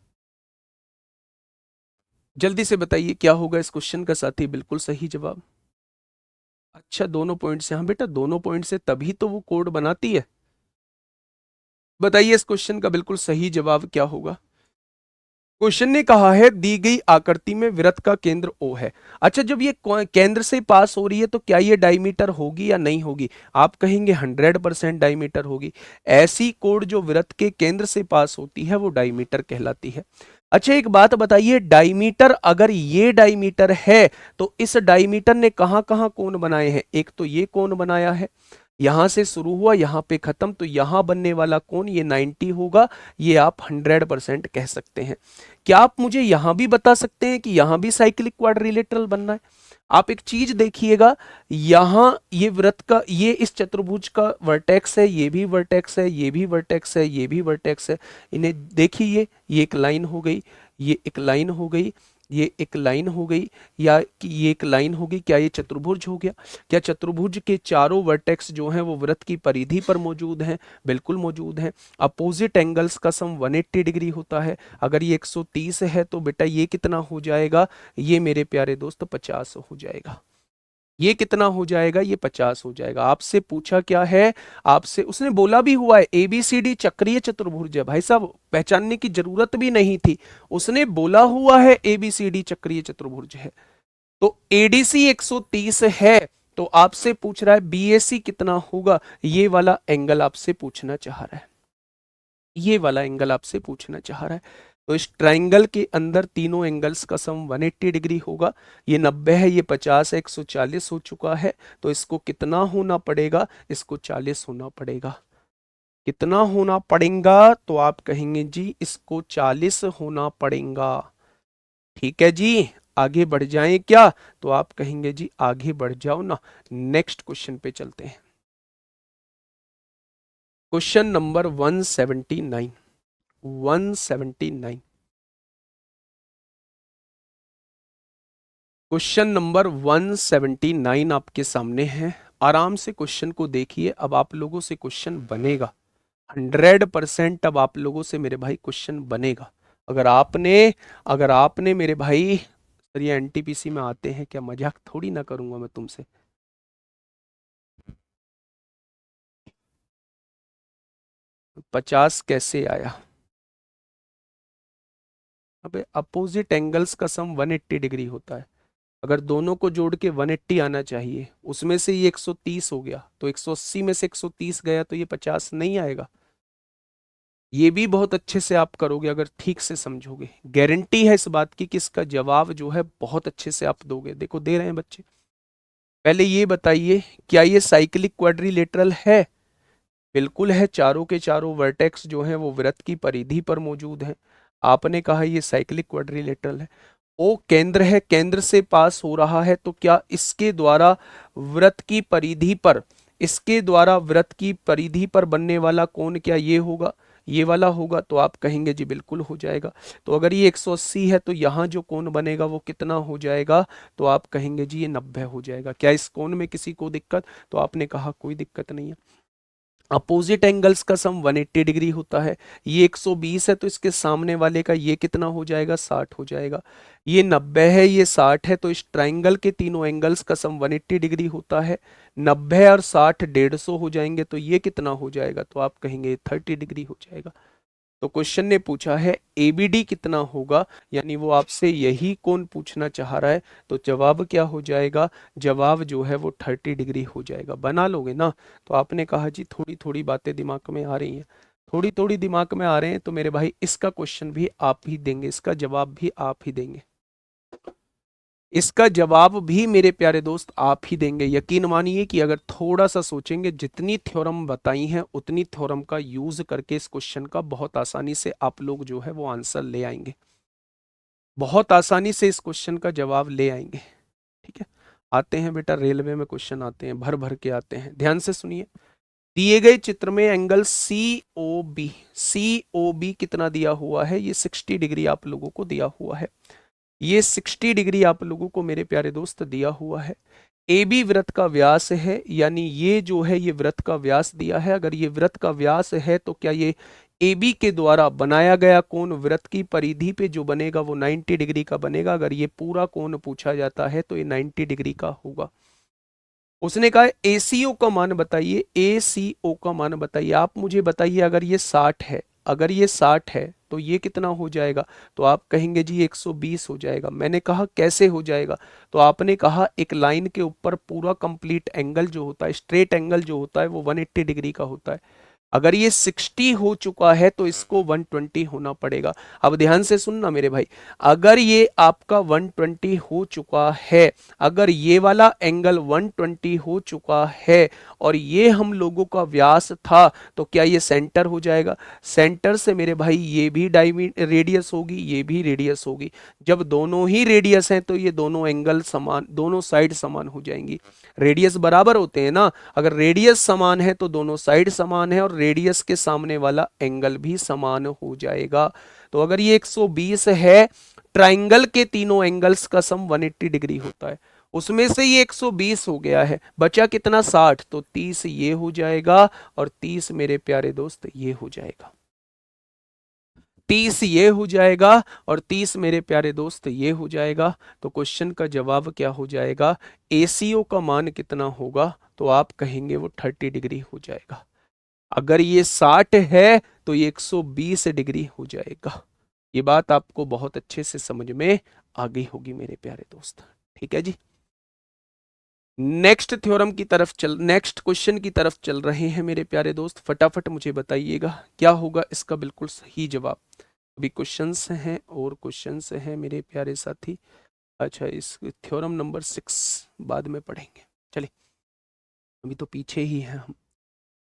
जल्दी से बताइए क्या होगा इस क्वेश्चन का साथी। बिल्कुल सही जवाब। अच्छा, दोनों पॉइंट से, हाँ बेटा दोनों पॉइंट से तभी तो वो कोड बनाती है। बताइए इस क्वेश्चन का बिल्कुल सही जवाब क्या होगा। क्वेश्चन ने कहा है दी गई आकृति में वृत्त का केंद्र O है। अच्छा, जब ये केंद्र से पास हो रही है तो क्या ये डायमीटर होगी या नहीं होगी? आप कहेंगे 100% डायमीटर होगी। ऐसी कोण जो वृत्त के केंद्र से पास होती है वो डायमीटर कहलाती है। अच्छा, एक बात बताइए, डायमीटर अगर ये डायमीटर है तो इस डायमीटर ने कहां कहां कोण बनाए हैं? एक तो ये कोण बनाया है, यहां से शुरू हुआ यहां पे खत्म, तो यहां बनने वाला कोण ये 90 होगा, ये आप 100% कह सकते हैं। क्या आप मुझे यहां भी बता सकते हैं कि यहां भी साइक्लिक क्वाड्रिलेटरल बनना है? आप एक चीज देखिएगा, यहां ये वृत्त का, ये इस चतुर्भुज का वर्टेक्स है, ये भी वर्टेक्स है, ये भी वर्टेक्स है, ये भी वर्टेक्स है। इन्हें देखिए, ये एक लाइन हो गई, ये एक लाइन हो गई, ये एक लाइन हो गई, या कि ये एक लाइन होगी। क्या ये चतुर्भुज हो गया? क्या चतुर्भुज के चारों वर्टेक्स जो हैं वो वृत्त की परिधि पर मौजूद हैं? बिल्कुल मौजूद हैं। अपोजिट एंगल्स का सम 180 डिग्री होता है। अगर ये 130 है तो बेटा ये कितना हो जाएगा? ये मेरे प्यारे दोस्त 50 हो जाएगा। ये कितना हो जाएगा? ये 50 हो जाएगा। आपसे पूछा क्या है? आपसे उसने बोला भी हुआ है ABCD चक्रीय चतुर्भुज है। भाई साहब, पहचानने की जरूरत भी नहीं थी, उसने बोला हुआ है ABCD चक्रीय चतुर्भुज है। तो ADC 130 है, तो आपसे पूछ रहा है BAC कितना होगा? ये वाला एंगल आपसे पूछना चाह रहा है, ये वाला एंगल आपसे पूछना चाह रहा है। तो इस ट्राइंगल के अंदर तीनों एंगल्स का सम 180 डिग्री होगा। ये 90 है, ये 50 है, 140 हो चुका है। तो इसको कितना होना पड़ेगा, इसको 40 होना पड़ेगा। कितना होना पड़ेगा, तो आप कहेंगे जी इसको 40 होना पड़ेगा। ठीक है जी, आगे बढ़ जाएं क्या, तो आप कहेंगे जी आगे बढ़ जाओ ना। नेक्स्ट क्वेश्चन पे चलते हैं। Question number 179। 179। क्वेश्चन नंबर 179 आपके सामने है। आराम से क्वेश्चन को देखिए। अब आप लोगों से क्वेश्चन बनेगा, 100% अब आप लोगों से मेरे भाई क्वेश्चन बनेगा। अगर आपने मेरे भाई, सर ये एनटीपीसी में आते हैं क्या, मजाक थोड़ी ना करूंगा मैं तुमसे। 50 कैसे आया, अबे अपोजिट एंगल्स का सम 180 डिग्री होता है। अगर दोनों को जोड़ के 180 आना चाहिए, उसमें से ये 130 हो गया, तो 180 में से 130 गया तो ये 50 नहीं आएगा। ये भी बहुत अच्छे से आप करोगे अगर ठीक से समझोगे। गारंटी है इस बात की कि इसका जवाब जो है बहुत अच्छे से आप दोगे। देखो दे रहे हैं बच्चे। पहले ये बताइए, क्या ये साइक्लिक क्वाड्रिलेटरल है? बिल्कुल है। चारों के चारों वर्टेक्स जो हैं वो वृत्त की परिधि पर मौजूद हैं। आपने कहा ये साइक्लिक क्वाड्रिलेटरल है। ओ केंद्र है, केंद्र से पास हो रहा है, तो क्या इसके द्वारा वृत्त की परिधि पर, इसके द्वारा वृत्त की परिधि पर बनने वाला कोण क्या ये होगा, ये वाला होगा? तो आप कहेंगे जी बिल्कुल हो जाएगा। तो अगर ये 180 है तो यहाँ जो कोण बनेगा वो कितना हो जाएगा, तो आप कहेंगे जी ये 90 हो जाएगा। क्या इस कोण में किसी को दिक्कत? तो आपने कहा कोई दिक्कत नहीं है। अपोजिट एंगल्स का सम 180 डिग्री होता है। ये 120 है तो इसके सामने वाले का ये कितना हो जाएगा, 60 हो जाएगा। ये 90 है, ये 60 है, तो इस ट्राइंगल के तीनों एंगल्स का सम 180 डिग्री होता है। 90 और 60 150 हो जाएंगे, तो ये कितना हो जाएगा, तो आप कहेंगे 30 डिग्री हो जाएगा। तो क्वेश्चन ने पूछा है एबीडी कितना होगा, यानी वो आपसे यही कोण पूछना चाह रहा है। तो जवाब क्या हो जाएगा, जवाब जो है वो 30 डिग्री हो जाएगा। बना लोगे ना? तो आपने कहा जी थोड़ी थोड़ी बातें दिमाग में आ रही हैं, थोड़ी थोड़ी दिमाग में आ रहे हैं, तो मेरे भाई इसका क्वेश्चन भी आप ही देंगे, इसका जवाब भी आप ही देंगे, इसका जवाब भी मेरे प्यारे दोस्त आप ही देंगे। यकीन मानिए कि अगर थोड़ा सा सोचेंगे, जितनी थ्योरम बताई हैं उतनी थ्योरम का यूज करके इस क्वेश्चन का बहुत आसानी से आप लोग जो है वो आंसर ले आएंगे, बहुत आसानी से इस क्वेश्चन का जवाब ले आएंगे। ठीक है, आते हैं बेटा, रेलवे में क्वेश्चन आते हैं, भर भर के आते हैं। ध्यान से सुनिए। दिए गए चित्र में एंगल सी ओ बी कितना दिया हुआ है, ये 60 डिग्री आप लोगों को दिया हुआ है। ये 60 डिग्री आप लोगों को मेरे प्यारे दोस्त दिया हुआ है। ए बी वृत्त का व्यास है, यानी ये जो है ये वृत्त का व्यास दिया है। अगर ये वृत्त का व्यास है तो क्या ये ए बी के द्वारा बनाया गया कोण वृत्त की परिधि पे जो बनेगा वो 90 डिग्री का बनेगा। अगर ये पूरा कोण पूछा जाता है तो ये 90 डिग्री का होगा। उसने कहा एसीओ का मान बताइए, एसीओ का मान बताइए। आप मुझे बताइए, अगर ये 60 है, अगर ये 60 है तो ये कितना हो जाएगा, तो आप कहेंगे जी 120 हो जाएगा। मैंने कहा कैसे हो जाएगा, तो आपने कहा एक लाइन के ऊपर पूरा कंप्लीट एंगल जो होता है, स्ट्रेट एंगल जो होता है वो 180 डिग्री का होता है। अगर ये 60 हो चुका है तो इसको 120 होना पड़ेगा। अब ध्यान से सुनना मेरे भाई, अगर ये आपका 120 हो चुका है, अगर ये वाला एंगल 120 हो चुका है और ये हम लोगों का व्यास था, तो क्या ये सेंटर हो जाएगा? सेंटर से मेरे भाई ये भी रेडियस होगी, ये भी रेडियस होगी। जब दोनों ही रेडियस हैं तो ये दोनों एंगल समान, दोनों साइड समान हो जाएंगी। रेडियस बराबर होते हैं ना, अगर रेडियस समान है तो दोनों साइड समान है और रेडियस के सामने वाला एंगल भी समान हो जाएगा। तो अगर ये 120 है, ट्राइंगल के तीनों एंगल्स का सम 180 डिग्री होता है, उसमें से ये 120 हो गया है, बचा कितना, 60, तो 30 ये हो जाएगा और 30 मेरे प्यारे दोस्त ये हो जाएगा। 30 ये हो जाएगा और 30 मेरे प्यारे दोस्त ये हो जाएगा। तो क्वेश्चन का जवाब क्या हो जाएगा, एसीओ का मान कितना होगा, तो आप कहेंगे वो 30 डिग्री हो जाएगा। अगर ये 60 है तो ये 120 डिग्री हो जाएगा। ये बात आपको बहुत अच्छे से समझ में आ गई होगी मेरे प्यारे दोस्त। ठीक है जी, नेक्स्ट थ्योरम की तरफ नेक्स्ट क्वेश्चन की तरफ चल रहे हैं मेरे प्यारे दोस्त। फटाफट मुझे बताइएगा क्या होगा इसका बिल्कुल सही जवाब। अभी क्वेश्चंस हैं और क्वेश्चंस हैं मेरे प्यारे साथी। अच्छा, इस थ्योरम नंबर 6 बाद में पढ़ेंगे। चलिए, अभी तो पीछे ही हैं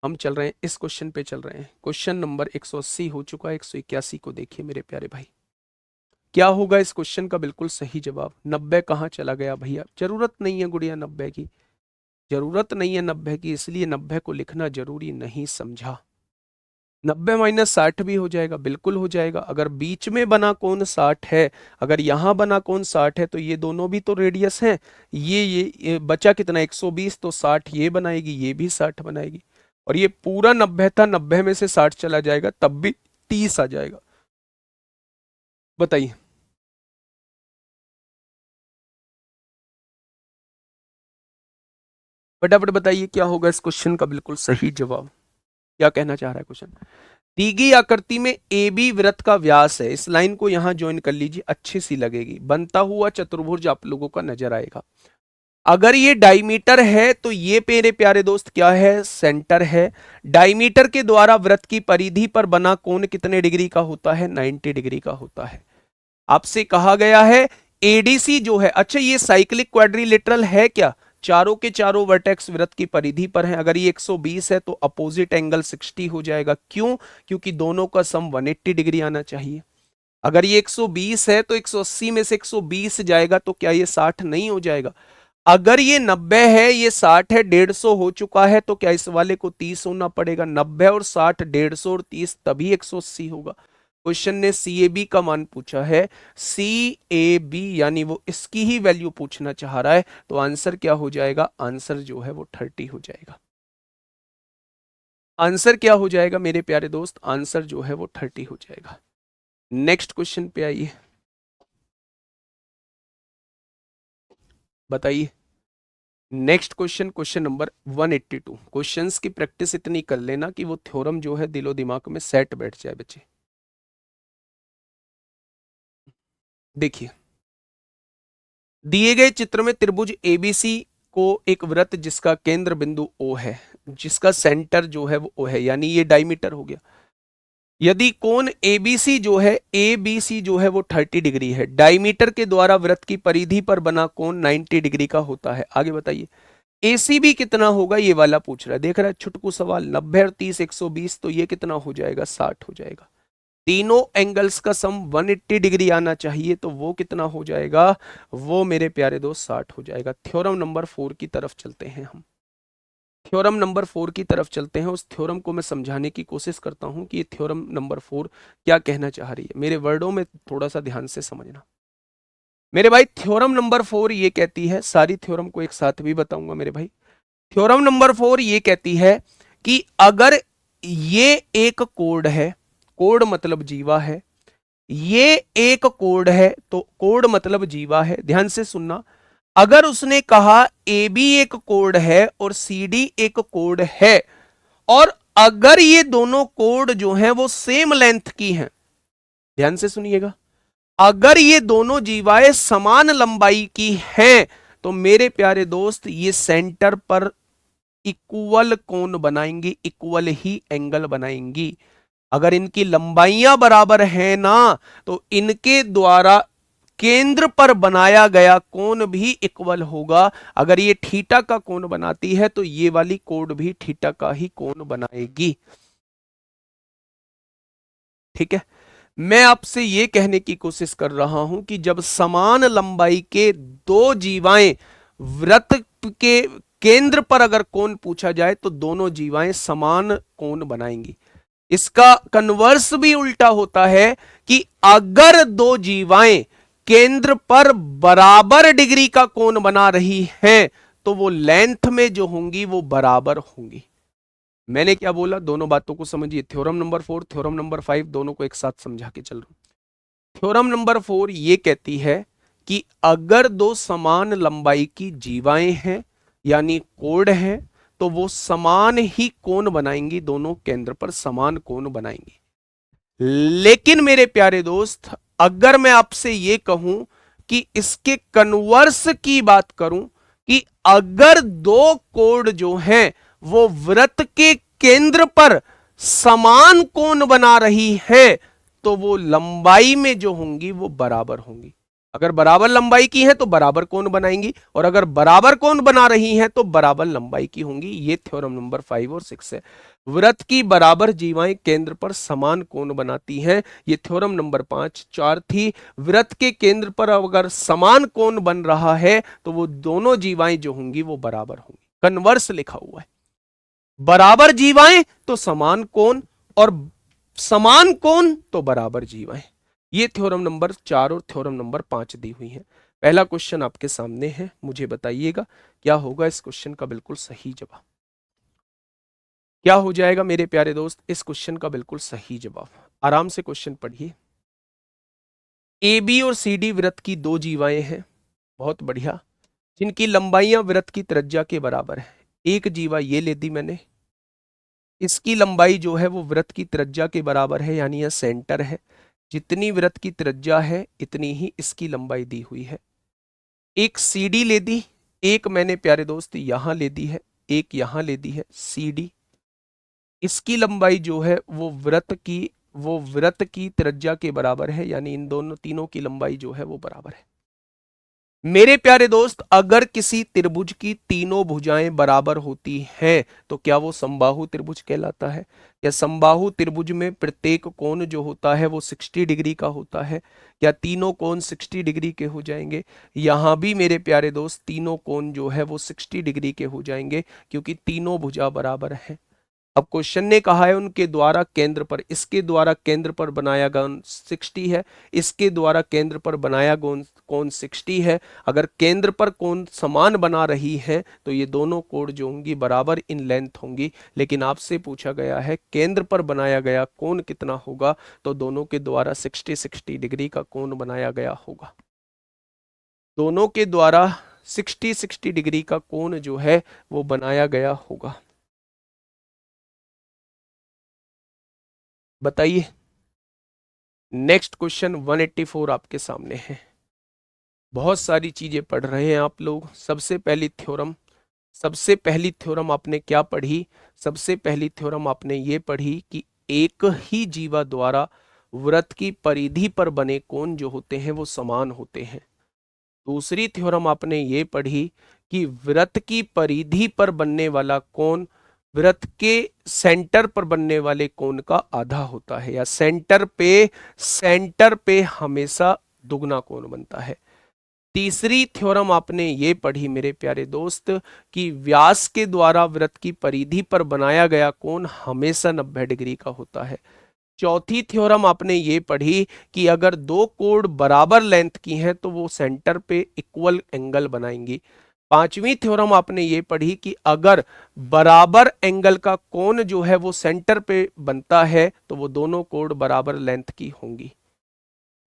हम चल रहे हैं, इस क्वेश्चन पे चल रहे हैं। क्वेश्चन नंबर 180 हो चुका है, 181 को देखिए मेरे प्यारे भाई। क्या होगा इस क्वेश्चन का बिल्कुल सही जवाब? 90 कहाँ चला गया भैया? जरूरत नहीं है गुड़िया 90 की, जरूरत नहीं है 90 की, इसलिए 90 को लिखना जरूरी नहीं समझा। 90 माइनस 60 भी हो जाएगा, बिल्कुल हो जाएगा। अगर बीच में बना कोण 60 है, अगर यहां बना कोण 60 है, तो ये दोनों भी तो रेडियस हैं। ये बचा कितना? 120, तो 60 ये बनाएगी, ये भी 60 बनाएगी। और ये पूरा 90 था, 90 में से 60 चला जाएगा, तब भी 30 आ जाएगा। बताइए, फटाफट बताइए क्या होगा इस क्वेश्चन का बिल्कुल सही जवाब? क्या कहना चाह रहा है क्वेश्चन? दी गई आकृति में ए बी वृत्त का व्यास है, इस लाइन को यहां ज्वाइन कर लीजिए, अच्छी सी लगेगी। बनता हुआ चतुर्भुज आप लोगों का नजर आएगा। अगर ये डायमीटर है तो ये मेरे प्यारे दोस्त क्या है? सेंटर है। डायमीटर के द्वारा वृत्त की परिधि पर बना कोण कितने डिग्री का होता है? 90 डिग्री का होता है। आपसे कहा गया है एडीसी जो है, अच्छा ये साइक्लिक क्वाड्रिलेटरल है क्या? चारों के चारों वर्टेक्स वृत्त की परिधि पर हैं। अगर ये 120 है तो अपोजिट एंगल 60 हो जाएगा। क्यों? क्योंकि दोनों का सम 180 डिग्री आना चाहिए। अगर ये 120 है तो 180 में से 120 जाएगा तो क्या ये 60 नहीं हो जाएगा? अगर ये 90 है, ये 60 है, 150 हो चुका है, तो क्या इस वाले को 30 होना पड़ेगा? 90 और 60, 150 और 30, तभी 180 होगा। क्वेश्चन ने सी ए बी का मान पूछा है, सी ए बी यानी वो इसकी ही वैल्यू पूछना चाह रहा है, तो आंसर क्या हो जाएगा? आंसर जो है वो 30 हो जाएगा। आंसर क्या हो जाएगा मेरे प्यारे दोस्त? आंसर जो है वो 30 हो जाएगा। नेक्स्ट क्वेश्चन पे आइए, बताइए। Next question, question number 182। Questions की प्रैक्टिस इतनी कर लेना कि वो थ्योरम जो है दिलो दिमाग में सेट बैठ जाए बच्चे। देखिए, दिए गए चित्र में त्रिभुज एबीसी को एक वृत्त जिसका केंद्र बिंदु ओ है, जिसका सेंटर जो है वो ओ है, यानी ये डायमीटर हो गया। यदि कोण एबीसी जो है, एबीसी जो है वो 30 डिग्री है, डायमीटर के द्वारा वृत्त की परिधि पर बना कोण 90 डिग्री का होता है। आगे बताइए, एसीबी कितना होगा? ये वाला पूछ रहा है, देख रहा है छुटकू सवाल। 90 और 30 120, तो ये कितना हो जाएगा? 60 हो जाएगा। तीनों एंगल्स का सम 180 डिग्री आना चाहिए, तो वो कितना हो जाएगा? वो मेरे प्यारे दोस्त 60 हो जाएगा। थ्योरम नंबर 4 की तरफ चलते हैं हम। थ्योरम नंबर 4 की तरफ चलते हैं। उस थ्योरम को मैं समझाने की कोशिश करता हूं कि ये थ्योरम नंबर 4 क्या कहना चाह रही है। मेरे वर्डों में थोड़ा सा ध्यान से समझना मेरे भाई। थ्योरम नंबर 4 ये कहती है, सारी थ्योरम को एक साथ भी बताऊंगा मेरे भाई। थ्योरम नंबर 4 ये कहती है कि अगर ये एक कोड है, कोड मतलब जीवा है, ये एक कोड है, तो कोड मतलब जीवा है। ध्यान से सुनना, अगर उसने कहा ए बी एक कोड है और सी डी एक कोड है, और अगर ये दोनों कोड जो हैं वो सेम लेंथ की हैं, ध्यान से सुनिएगा, अगर ये दोनों जीवाएं समान लंबाई की हैं, तो मेरे प्यारे दोस्त ये सेंटर पर इक्वल कोण बनाएंगी, इक्वल ही एंगल बनाएंगी। अगर इनकी लंबाइयां बराबर है ना, तो इनके द्वारा केंद्र पर बनाया गया कोण भी इक्वल होगा। अगर ये थीटा का कोण बनाती है, तो ये वाली कोड भी थीटा का ही कोण बनाएगी। ठीक है, मैं आपसे ये कहने की कोशिश कर रहा हूं कि जब समान लंबाई के दो जीवाएं वृत्त के केंद्र पर अगर कोण पूछा जाए, तो दोनों जीवाएं समान कोण बनाएंगी। इसका कन्वर्स भी उल्टा होता है कि अगर दो जीवाएं केंद्र पर बराबर डिग्री का कोण बना रही हैं, तो वो लेंथ में जो होंगी वो बराबर होंगी। मैंने क्या बोला? दोनों बातों को समझिए। थ्योरम नंबर 4, थ्योरम नंबर 5 दोनों को एक साथ समझा के चल रहा हूं। थ्योरम नंबर 4 ये कहती है कि अगर दो समान लंबाई की जीवाएं हैं, यानी कोड हैं, तो वो समान ही कोण बनाएंगी, दोनों केंद्र पर समान कोण बनाएंगी। लेकिन मेरे प्यारे दोस्त, अगर मैं आपसे ये कहूं कि इसके कन्वर्स की बात करूं, कि अगर दो कोड जो हैं वो वृत्त के केंद्र पर समान कोण बना रही है, तो वो लंबाई में जो होंगी वो बराबर होंगी। अगर बराबर लंबाई की है तो बराबर कोण बनाएंगी, और अगर बराबर कोण बना रही हैं तो बराबर लंबाई की होंगी। ये थ्योरम नंबर 5 और 6 है। वृत्त की बराबर जीवाएं केंद्र पर समान कोण बनाती हैं। ये थ्योरम नंबर 5 4 थी। वृत्त के केंद्र पर अगर समान कोण बन रहा है तो वो दोनों जीवाएं जो होंगी वो बराबर होंगी। कन्वर्स लिखा हुआ है, बराबर जीवाएं तो समान कोण, और समान कोण तो बराबर जीवाएं। ये थ्योरम नंबर 4 और थ्योरम नंबर 5 दी हुई है। पहला क्वेश्चन आपके सामने है, मुझे बताइएगा क्या होगा इस क्वेश्चन का बिल्कुल सही जवाब। क्या हो जाएगा मेरे प्यारे दोस्त इस क्वेश्चन का बिल्कुल सही जवाब। आराम से क्वेश्चन पढ़िए। ए बी और सी डी वृत्त की दो जीवाएं हैं, बहुत बढ़िया, जिनकी लंबाइयां वृत्त की त्रिज्या के बराबर है। एक जीवा ये ले दी मैंने, इसकी लंबाई जो है वो वृत्त की त्रिज्या के बराबर है, यानी यह सेंटर है। जितनी वृत्त की त्रिज्या है इतनी ही इसकी लंबाई दी हुई है। एक सीडी ले दी, एक मैंने प्यारे दोस्त यहां ले दी है, एक यहां ले दी है सीडी। इसकी लंबाई जो है वो वृत्त की त्रिज्या के बराबर है, यानी इन दोनों तीनों की लंबाई जो है वो बराबर है। मेरे प्यारे दोस्त, अगर किसी त्रिभुज की तीनों भुजाएं बराबर होती हैं तो क्या वो समबाहु त्रिभुज कहलाता है? या समबाहु त्रिभुज में प्रत्येक कोण जो होता है वो 60 डिग्री का होता है? क्या तीनों कोण 60 डिग्री के हो जाएंगे? यहां भी मेरे प्यारे दोस्त तीनों कोण जो है वो 60 डिग्री के हो जाएंगे, क्योंकि तीनों भुजा बराबर हैं। अब क्वेश्चन ने कहा है उनके द्वारा केंद्र पर, इसके द्वारा केंद्र पर बनाया कोण 60 है, इसके द्वारा केंद्र पर बनाया कोण 60 है। अगर केंद्र पर कोण समान बना रही है तो ये दोनों कोण जो होंगी बराबर इन लेंथ होंगी। लेकिन आपसे पूछा गया है केंद्र पर बनाया गया कोण कितना होगा, तो दोनों के द्वारा 60 डिग्री का कोण बनाया गया होगा। दोनों के द्वारा 60 डिग्री का कोण जो है वो बनाया गया होगा। बताइए। नेक्स्ट क्वेश्चन 184 आपके सामने है। बहुत सारी चीजें पढ़ रहे हैं आप लोग। सबसे पहली थ्योरम आपने क्या पढ़ी? सबसे पहली थ्योरम आपने ये पढ़ी कि एक ही जीवा द्वारा वृत्त की परिधि पर बने कोण जो होते हैं वो समान होते हैं। दूसरी थ्योरम आपने ये पढ़ी कि वृत्त की परिधि पर बनने वाला कोण वृत्त के सेंटर पर बनने वाले कोण का आधा होता है, या सेंटर पे हमेशा दुगना कोण बनता है। तीसरी थ्योरम आपने ये पढ़ी मेरे प्यारे दोस्त कि व्यास के द्वारा वृत्त की परिधि पर बनाया गया कोण हमेशा 90 डिग्री का होता है। चौथी थ्योरम आपने ये पढ़ी कि अगर दो कोण बराबर लेंथ की हैं तो वो सेंटर पे इक्वल एंगल बनाएंगी। पांचवी थ्योरम आपने ये पढ़ी कि अगर बराबर एंगल का कोण जो है वो सेंटर पे बनता है तो वो दोनों कोण बराबर लेंथ की होंगी।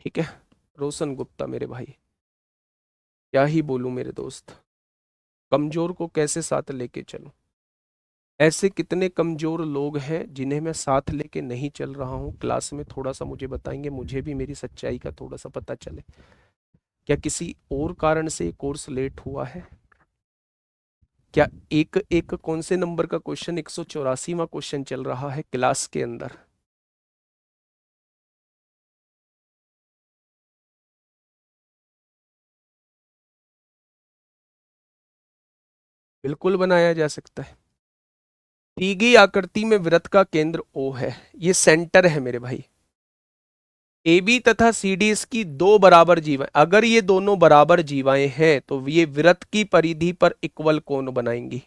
ठीक है रोशन गुप्ता मेरे भाई, क्या ही बोलूं मेरे दोस्त, कमजोर को कैसे साथ लेके चलूं? ऐसे कितने कमजोर लोग हैं जिन्हें मैं साथ लेके नहीं चल रहा हूं? क्लास में थोड़ा सा मुझे बताएंगे, मुझे भी मेरी सच्चाई का थोड़ा सा पता चले। क्या किसी और कारण से कोर्स लेट हुआ है? क्या एक एक कौन से नंबर का क्वेश्चन 184वां क्वेश्चन चल रहा है क्लास के अंदर? बिल्कुल बनाया जा सकता है। दी गई आकृति में वृत्त का केंद्र O है, ये सेंटर है मेरे भाई। ए बी तथा सी डी इसकी दो बराबर जीवाएं, अगर ये दोनों बराबर जीवाएं हैं तो ये वृत्त की परिधि पर इक्वल कोण बनाएंगी।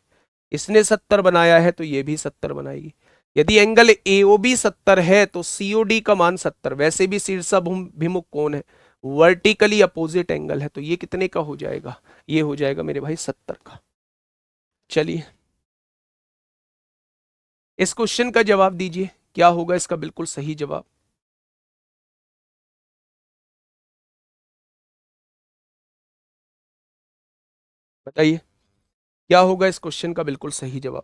इसने 70 बनाया है तो ये भी 70 बनाएगी। यदि एंगल एओबी 70 है तो सीओडी का मान 70, वैसे भी शीर्षाभिमुख कोण है, वर्टिकली अपोजिट एंगल है, तो ये कितने का हो जाएगा? ये हो जाएगा मेरे भाई 70 का। चलिए इस क्वेश्चन का जवाब दीजिए, क्या होगा इसका बिल्कुल सही जवाब? बताइए क्या होगा इस क्वेश्चन का बिल्कुल सही जवाब?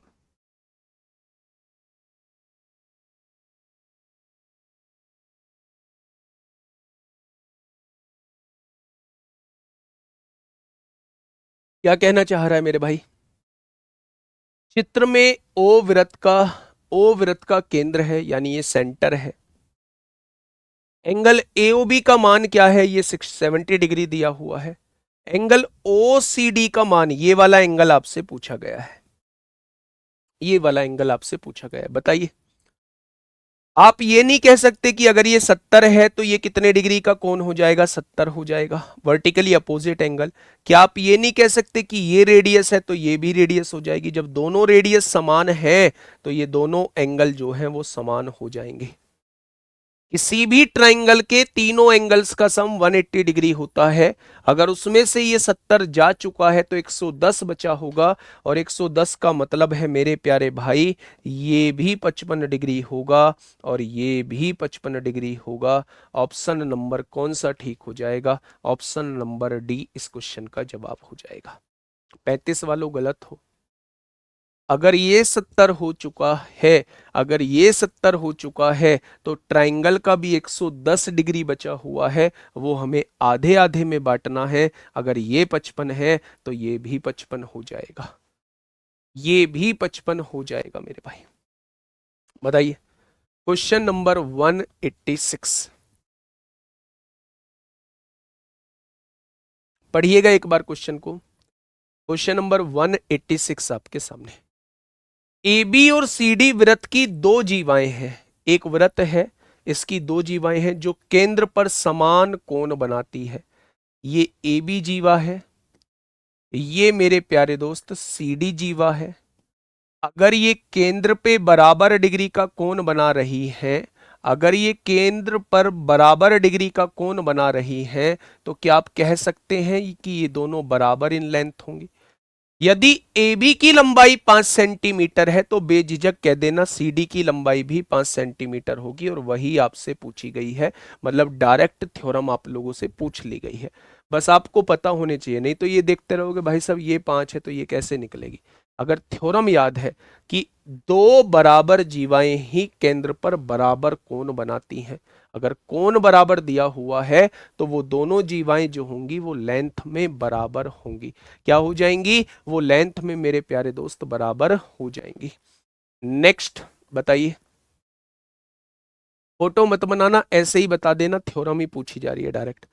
क्या कहना चाह रहा है मेरे भाई? चित्र में ओ वृत्त का केंद्र है, यानी ये सेंटर है। एंगल एओबी का मान क्या है, ये 670 डिग्री दिया हुआ है। एंगल ओसीडी का मान, ये वाला एंगल आपसे पूछा गया है, ये वाला एंगल आपसे पूछा गया है, बताइए। आप ये नहीं कह सकते कि अगर ये 70 है तो ये कितने डिग्री का कोण हो जाएगा, 70 हो जाएगा, वर्टिकली अपोजिट एंगल। क्या आप ये नहीं कह सकते कि ये रेडियस है तो ये भी रेडियस हो जाएगी। जब दोनों रेडियस समान है तो ये दोनों एंगल जो है वो समान हो जाएंगे। किसी भी ट्राइंगल के तीनों एंगल्स का सम 180 डिग्री होता है। अगर उसमें से ये 70 जा चुका है तो 110 बचा होगा, और 110 का मतलब है मेरे प्यारे भाई ये भी 55 डिग्री होगा और ये भी 55 डिग्री होगा। ऑप्शन नंबर कौन सा ठीक हो जाएगा, ऑप्शन नंबर डी इस क्वेश्चन का जवाब हो जाएगा। 35 वालों गलत हो। अगर ये 70 हो चुका है, अगर ये 70 हो चुका है तो ट्राइंगल का भी 110 डिग्री बचा हुआ है, वो हमें आधे आधे में बांटना है। अगर ये 55 है तो ये भी 55 हो जाएगा, ये भी 55 हो जाएगा मेरे भाई। बताइए क्वेश्चन नंबर 186, पढ़िएगा एक बार क्वेश्चन को। क्वेश्चन नंबर 186 आपके सामने। ए बी और सी डी वृत्त की दो जीवाएं हैं। एक वृत्त है, इसकी दो जीवाएं हैं जो केंद्र पर समान कोण बनाती है। ये ए बी जीवा है, ये मेरे प्यारे दोस्त सी डी जीवा है। अगर ये केंद्र पे बराबर डिग्री का कोण बना रही है, अगर ये केंद्र पर बराबर डिग्री का कोण बना रही है तो क्या आप कह सकते हैं कि ये दोनों बराबर इन लेंथ होंगी। यदि AB की लंबाई 5 सेंटीमीटर है तो बेझिझक कह देना CD की लंबाई भी 5 सेंटीमीटर होगी, और वही आपसे पूछी गई है। मतलब डायरेक्ट थ्योरम आप लोगों से पूछ ली गई है, बस आपको पता होने चाहिए। नहीं तो ये देखते रहोगे भाई साहब ये 5 है तो ये कैसे निकलेगी। अगर थ्योरम याद है कि दो बराबर जीवाएं ही केंद्र पर बराबर कोण बनाती हैं, अगर कोण बराबर दिया हुआ है तो वो दोनों जीवाएं जो होंगी वो लेंथ में बराबर होंगी। क्या हो जाएंगी, वो लेंथ में मेरे प्यारे दोस्त बराबर हो जाएंगी। नेक्स्ट बताइए। फोटो मत बनाना, ऐसे ही बता देना, थ्योरम ही पूछी जा रही है डायरेक्ट।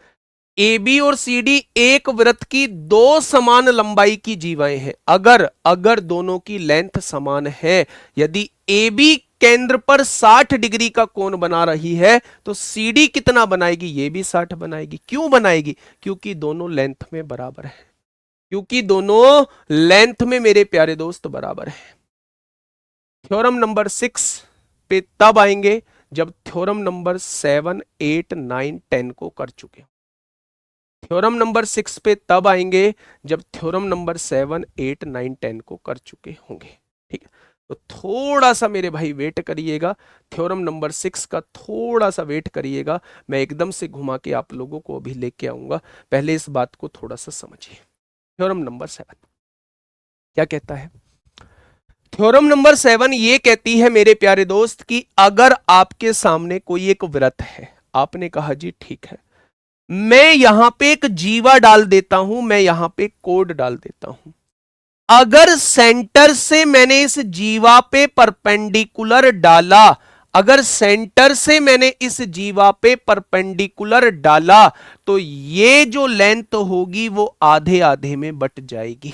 ए बी और सी डी एक वृत्त की दो समान लंबाई की जीवाएं हैं। अगर अगर दोनों की लेंथ समान है, यदि ए बी केंद्र पर 60 डिग्री का कोण बना रही है तो सी डी कितना बनाएगी, ये भी 60 बनाएगी। क्यों बनाएगी, क्योंकि दोनों लेंथ में बराबर है, क्योंकि दोनों लेंथ में मेरे प्यारे दोस्त बराबर है। थ्योरम नंबर 6 पे तब आएंगे जब थ्योरम नंबर 7, 8, 9, 10 को कर चुके हो। थ्योरम नंबर 6 पे तब आएंगे जब थ्योरम नंबर 7, 8, 9, 10 को कर चुके होंगे। ठीक है, तो थोड़ा सा मेरे भाई वेट करिएगा, थ्योरम नंबर 6 का थोड़ा सा वेट करिएगा। मैं एकदम से घुमा के आप लोगों को अभी लेके आऊंगा, पहले इस बात को थोड़ा सा समझिए। थ्योरम नंबर 7 क्या कहता है। थ्योरम नंबर 7 ये कहती है मेरे प्यारे दोस्त कि अगर आपके सामने कोई एक वृत्त है, आपने कहा जी ठीक है, मैं यहां पे एक जीवा डाल देता हूं, मैं यहां पे कोड डाल देता हूं। अगर सेंटर से मैंने इस जीवा पे परपेंडिकुलर डाला, अगर सेंटर से मैंने इस जीवा पे परपेंडिकुलर डाला तो ये जो लेंथ होगी वो आधे आधे में बट जाएगी।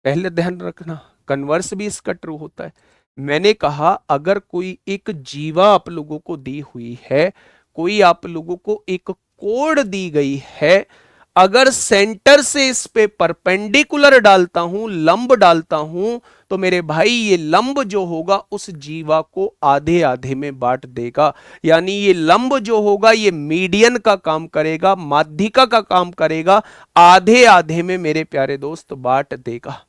पहले ध्यान रखना, कन्वर्स भी इसका ट्रू होता है। मैंने कहा अगर कोई एक जीवा आप लोगों को दी हुई है, कोई आप लोगों को एक कोड दी गई है, अगर सेंटर से इस पे परपेंडिकुलर डालता हूं, लंब डालता हूं, तो मेरे भाई ये लंब जो होगा उस जीवा को आधे आधे में बांट देगा। यानी ये लंब जो होगा ये मीडियन का काम करेगा, माध्यिका का काम करेगा, आधे आधे में मेरे प्यारे दोस्त बांट देगा।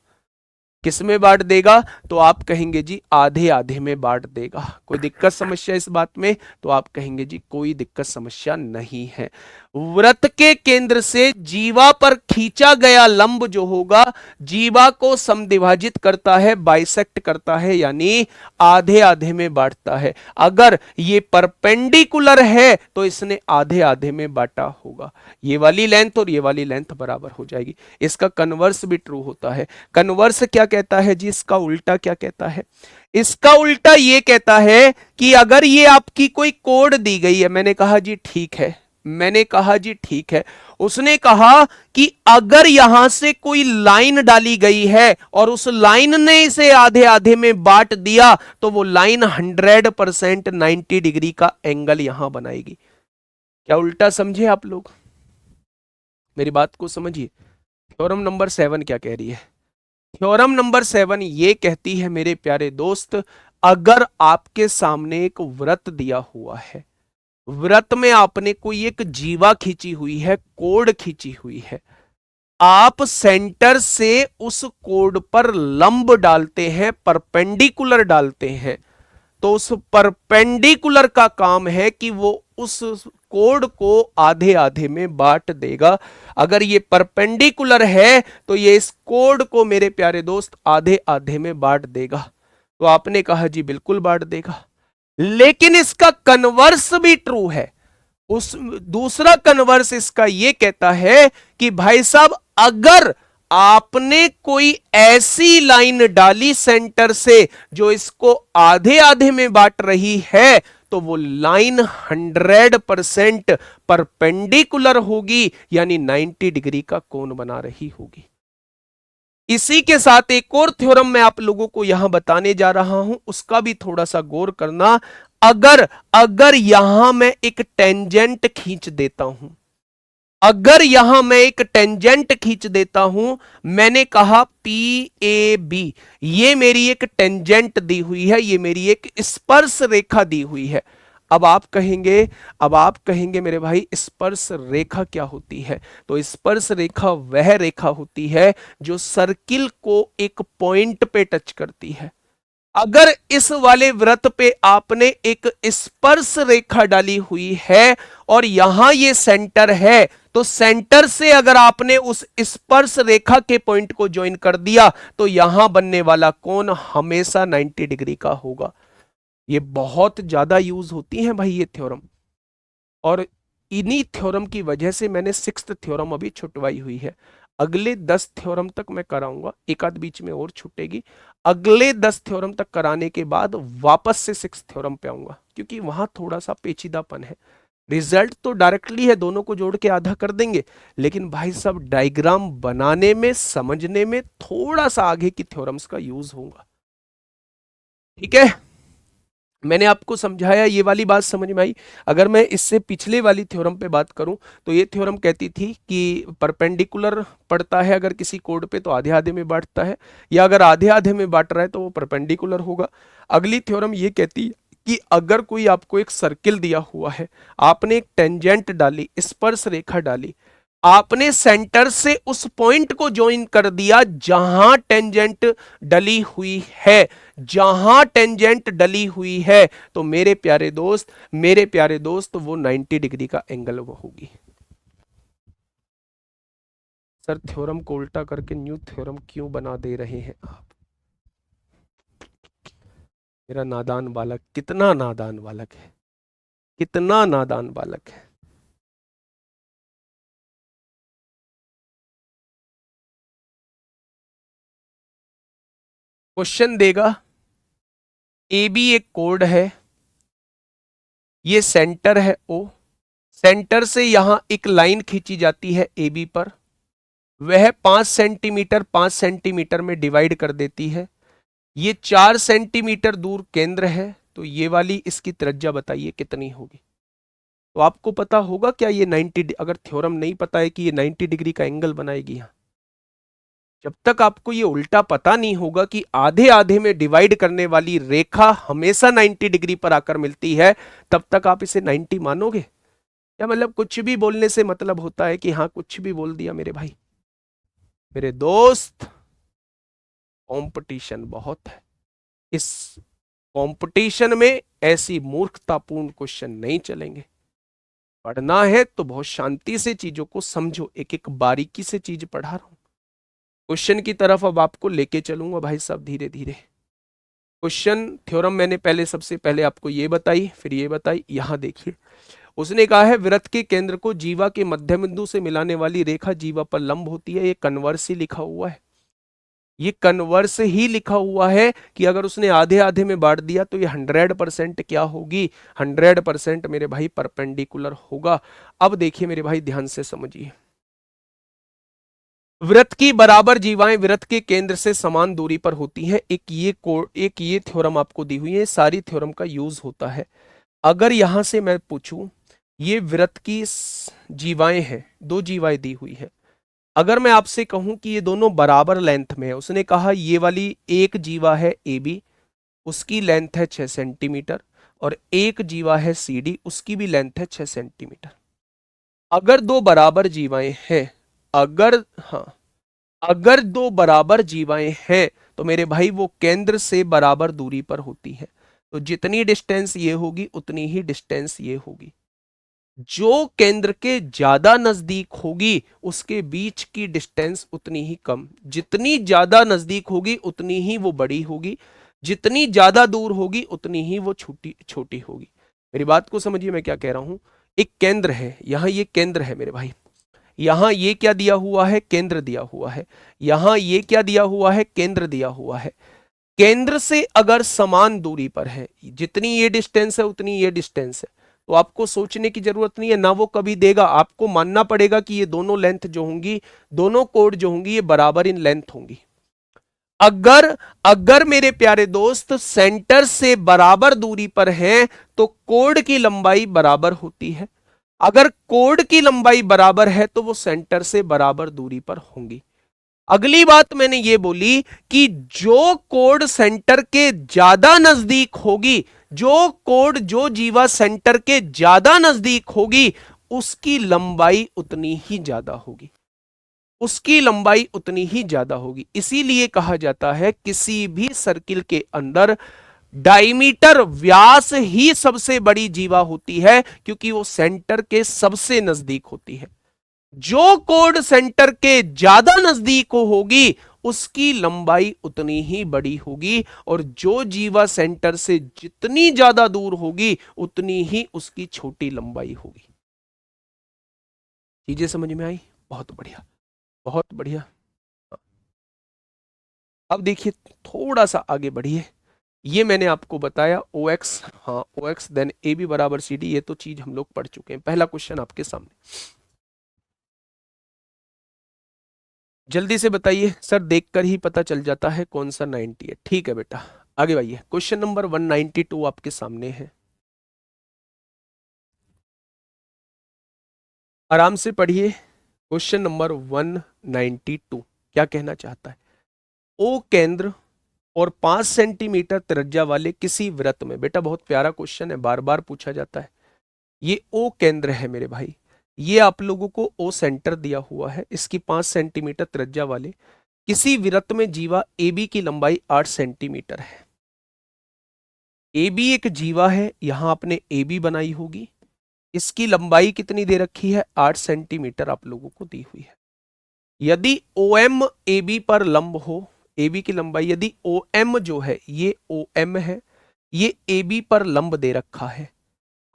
किस में बांट देगा, तो आप कहेंगे जी आधे आधे में बांट देगा। कोई दिक्कत समस्या इस बात में, तो आप कहेंगे जी कोई दिक्कत समस्या नहीं है। वृत्त के केंद्र से जीवा पर खींचा गया लंब जो होगा जीवा को समद्विभाजित करता है, बाइसेक्ट करता है, यानी आधे आधे में बांटता है। अगर ये परपेंडिकुलर है तो इसने आधे आधे में बांटा होगा, ये वाली लेंथ और ये वाली लेंथ बराबर हो जाएगी। इसका कन्वर्स भी ट्रू होता है। कन्वर्स क्या कहता है जी, इसका उल्टा क्या कहता है? इसका उल्टा ये कहता है कि अगर ये आपकी कोई कोड दी गई है, मैंने कहा जी ठीक है, मैंने कहा जी ठीक है, उसने कहा कि अगर यहां से कोई लाइन डाली गई है और उस लाइन ने इसे आधे आधे में बांट दिया तो वो लाइन 100% 90 डिग्री का एंगल यहां बनाएगी। क्या उल्टा समझे आप लोग? मेरी बात को समझिए। थ्योरम नंबर 7 क्या कह रही है? थ्योरम नंबर 7 ये कहती है मेरे प्यारे दोस्त, अगर आपके सामने एक वृत्त दिया हुआ है, वृत्त में आपने कोई एक जीवा खींची हुई है, कोड खींची हुई है, आप सेंटर से उस कोड पर लंब डालते हैं, परपेंडिकुलर डालते हैं, तो उस परपेंडिकुलर का काम है कि वो उस कोड को आधे आधे में बांट देगा। अगर ये परपेंडिकुलर है तो ये इस कोड को मेरे प्यारे दोस्त आधे आधे में बांट देगा। तो आपने कहा जी बिल्कुल बांट देगा, लेकिन इसका कन्वर्स भी ट्रू है। उस दूसरा कन्वर्स इसका यह कहता है कि भाई साहब, अगर आपने कोई ऐसी लाइन डाली सेंटर से जो इसको आधे आधे में बांट रही है, तो वो लाइन 100% परपेंडिकुलर होगी, यानी 90 डिग्री का कोण बना रही होगी। इसी के साथ एक और थ्योरम मैं आप लोगों को यहां बताने जा रहा हूं, उसका भी थोड़ा सा गौर करना। अगर अगर यहां मैं एक टेंजेंट खींच देता हूं, अगर यहां मैं एक टेंजेंट खींच देता हूं, मैंने कहा पी ए बी, ये मेरी एक टेंजेंट दी हुई है, ये मेरी एक स्पर्श रेखा दी हुई है। अब आप कहेंगे मेरे भाई स्पर्श रेखा क्या होती है? तो स्पर्श रेखा वह रेखा होती है जो सर्किल को एक पॉइंट पे टच करती है। अगर इस वाले वृत्त पे आपने एक स्पर्श रेखा डाली हुई है और यहां ये सेंटर है, तो सेंटर से अगर आपने उस स्पर्श रेखा के पॉइंट को ज्वाइन कर दिया तो यहां बनने वाला कोण हमेशा 90 डिग्री का होगा। ये बहुत ज्यादा यूज होती है भाई ये थ्योरम, और इन्हीं थ्योरम की वजह से मैंने 6th थ्योरम अभी छुटवाई हुई है। अगले 10 थ्योरम तक मैं कराऊंगा, एक आध बीच में और छूटेगी। अगले 10 थ्योरम तक कराने के बाद वापस से 6th थ्योरम पे आऊंगा, क्योंकि वहां थोड़ा सा पेचीदापन है। रिजल्ट तो डायरेक्टली है, दोनों को जोड़ के आधा कर देंगे, लेकिन भाई साहब डायग्राम बनाने में, समझने में थोड़ा सा आगे की थ्योरम्स का यूज होगा। ठीक है, मैंने आपको समझाया, ये वाली बात समझ में आई। अगर मैं इससे पिछले वाली थ्योरम पे बात करूं, तो ये थ्योरम कहती थी कि परपेंडिकुलर पड़ता है अगर किसी कोड पे तो आधे आधे में बांटता है, या अगर आधे आधे में बांट रहा है तो वो परपेंडिकुलर होगा। अगली थ्योरम ये कहती है कि अगर कोई आपको एक सर्किल दिया हुआ है, आपने एक टेंजेंट डाली, स्पर्श रेखा डाली, आपने सेंटर से उस पॉइंट को ज्वाइन कर दिया जहां टेंजेंट डली हुई है, जहां टेंजेंट डली हुई है, तो मेरे प्यारे दोस्त वो 90 डिग्री का एंगल वो होगी। सर थ्योरम को उल्टा करके न्यू थ्योरम क्यों बना दे रहे हैं आप? मेरा नादान बालक, कितना नादान बालक है, कितना नादान बालक है। क्वेश्चन देगा, ए बी एक कोड है, ये सेंटर है ओ, सेंटर से यहां एक लाइन खींची जाती है ए बी पर, वह 5 सेंटीमीटर 5 सेंटीमीटर में डिवाइड कर देती है। ये 4 सेंटीमीटर दूर केंद्र है, तो ये वाली इसकी त्रिज्या बताइए कितनी होगी? तो आपको पता होगा क्या ये 90, अगर थ्योरम नहीं पता है कि ये 90 डिग्री का एंगल बनाएगी, यहां जब तक आपको ये उल्टा पता नहीं होगा कि आधे आधे में डिवाइड करने वाली रेखा हमेशा 90 डिग्री पर आकर मिलती है, तब तक आप इसे 90 मानोगे? या मतलब कुछ भी बोलने से मतलब होता है कि हाँ कुछ भी बोल दिया मेरे भाई? मेरे दोस्त, कंपटीशन बहुत है, इस कंपटीशन में ऐसी मूर्खतापूर्ण क्वेश्चन नहीं चलेंगे। पढ़ना है तो बहुत शांति से चीजों को समझो, एक एक बारीकी से चीज पढ़ा रहा हूं। क्वेश्चन की तरफ अब आपको लेके चलूंगा भाई साहब धीरे धीरे। क्वेश्चन थ्योरम मैंने पहले सबसे पहले आपको ये बताई, फिर ये बताई। यहां देखिए, उसने कहा है वृत्त के केंद्र को जीवा के मध्य बिंदु से मिलाने वाली रेखा जीवा पर लंब होती है। ये कन्वर्स ही लिखा हुआ है, ये कन्वर्स ही लिखा हुआ है कि अगर उसने आधे आधे में बांट दिया तो ये 100% क्या होगी, 100% मेरे भाई परपेंडिकुलर होगा। अब देखिए मेरे भाई ध्यान से समझिए, वृत्त की बराबर जीवाएं वृत्त के केंद्र से समान दूरी पर होती हैं। एक ये थ्योरम आपको दी हुई है, सारी थ्योरम का यूज होता है। अगर यहां से मैं पूछूं, ये वृत्त की जीवाएं हैं, दो जीवाएं दी हुई है, अगर मैं आपसे कहूं कि ये दोनों बराबर लेंथ में है, उसने कहा ये वाली एक जीवा है ए बी, उसकी लेंथ है 6 सेंटीमीटर, और एक जीवा है सी डी, उसकी भी लेंथ है 6 सेंटीमीटर। अगर दो बराबर जीवाएं हैं, अगर हाँ, अगर दो बराबर जीवाएं हैं तो मेरे भाई वो केंद्र से बराबर दूरी पर होती है। तो जितनी डिस्टेंस ये होगी उतनी ही डिस्टेंस ये होगी। जो केंद्र के ज्यादा नजदीक होगी उसके बीच की डिस्टेंस उतनी ही कम, जितनी ज्यादा नजदीक होगी उतनी ही वो बड़ी होगी, जितनी ज्यादा दूर होगी उतनी ही वो छोटी छोटी होगी। मेरी बात को समझिए मैं क्या कह रहा हूं। एक केंद्र है, यहां ये केंद्र है मेरे भाई, यहां ये क्या दिया हुआ है, केंद्र दिया हुआ है, यहां ये क्या दिया हुआ है, केंद्र दिया हुआ है। केंद्र से अगर समान दूरी पर है, जितनी ये डिस्टेंस है उतनी ये डिस्टेंस है, तो आपको सोचने की जरूरत नहीं है, ना वो कभी देगा, आपको मानना पड़ेगा कि ये दोनों लेंथ जो होंगी, दोनों कोड जो होंगी, ये बराबर इन लेंथ होंगी। अगर अगर मेरे प्यारे दोस्त सेंटर से बराबर दूरी पर हैं तो कोड की लंबाई बराबर होती है। अगर कोड की लंबाई बराबर है तो वो सेंटर से बराबर दूरी पर होंगी। अगली बात मैंने ये बोली कि जो कोड सेंटर के ज्यादा नजदीक होगी, जो जीवा सेंटर के ज्यादा नजदीक होगी, उसकी लंबाई उतनी ही ज्यादा होगी, उसकी लंबाई उतनी ही ज्यादा होगी। इसीलिए कहा जाता है किसी भी सर्किल के अंदर डायमीटर, व्यास ही सबसे बड़ी जीवा होती है, क्योंकि वो सेंटर के सबसे नजदीक होती है। जो कोड सेंटर के ज्यादा नजदीक होगी उसकी लंबाई उतनी ही बड़ी होगी, और जो जीवा सेंटर से जितनी ज्यादा दूर होगी उतनी ही उसकी छोटी लंबाई होगी। चीजें समझ में आई? बहुत बढ़िया, बहुत बढ़िया। अब देखिए थोड़ा सा आगे बढ़िए, ये मैंने आपको बताया ओ एक्स, हाँ ओ एक्स देन ए बी बराबर सी डी, ये तो चीज हम लोग पढ़ चुके हैं। पहला क्वेश्चन आपके सामने, जल्दी से बताइए सर, देखकर ही पता चल जाता है कौन सा 90 है। ठीक है बेटा, आगे बढ़िए। क्वेश्चन नंबर 192 आपके सामने है, आराम से पढ़िए। क्वेश्चन नंबर 192 क्या कहना चाहता है? ओ केंद्र और 5 सेंटीमीटर त्रिज्या वाले किसी वृत्त में, बेटा बहुत प्यारा क्वेश्चन है, बार बार पूछा जाता है। ये ओ केंद्र है मेरे भाई, ये आप लोगों को ओ सेंटर दिया हुआ है, इसकी 5 सेंटीमीटर त्रिज्या वाले किसी वृत्त में जीवा ए बी की लंबाई 8 सेंटीमीटर है। ए बी एक जीवा है, यहां आपने ए बी बनाई होगी, इसकी लंबाई कितनी दे रखी है, 8 सेंटीमीटर आप लोगों को दी हुई है। यदि ओ एम ए बी पर लंब हो, ए बी की लंबाई, यदि ओ एम जो है ये ओ एम है, ये ए बी पर लंब दे रखा है।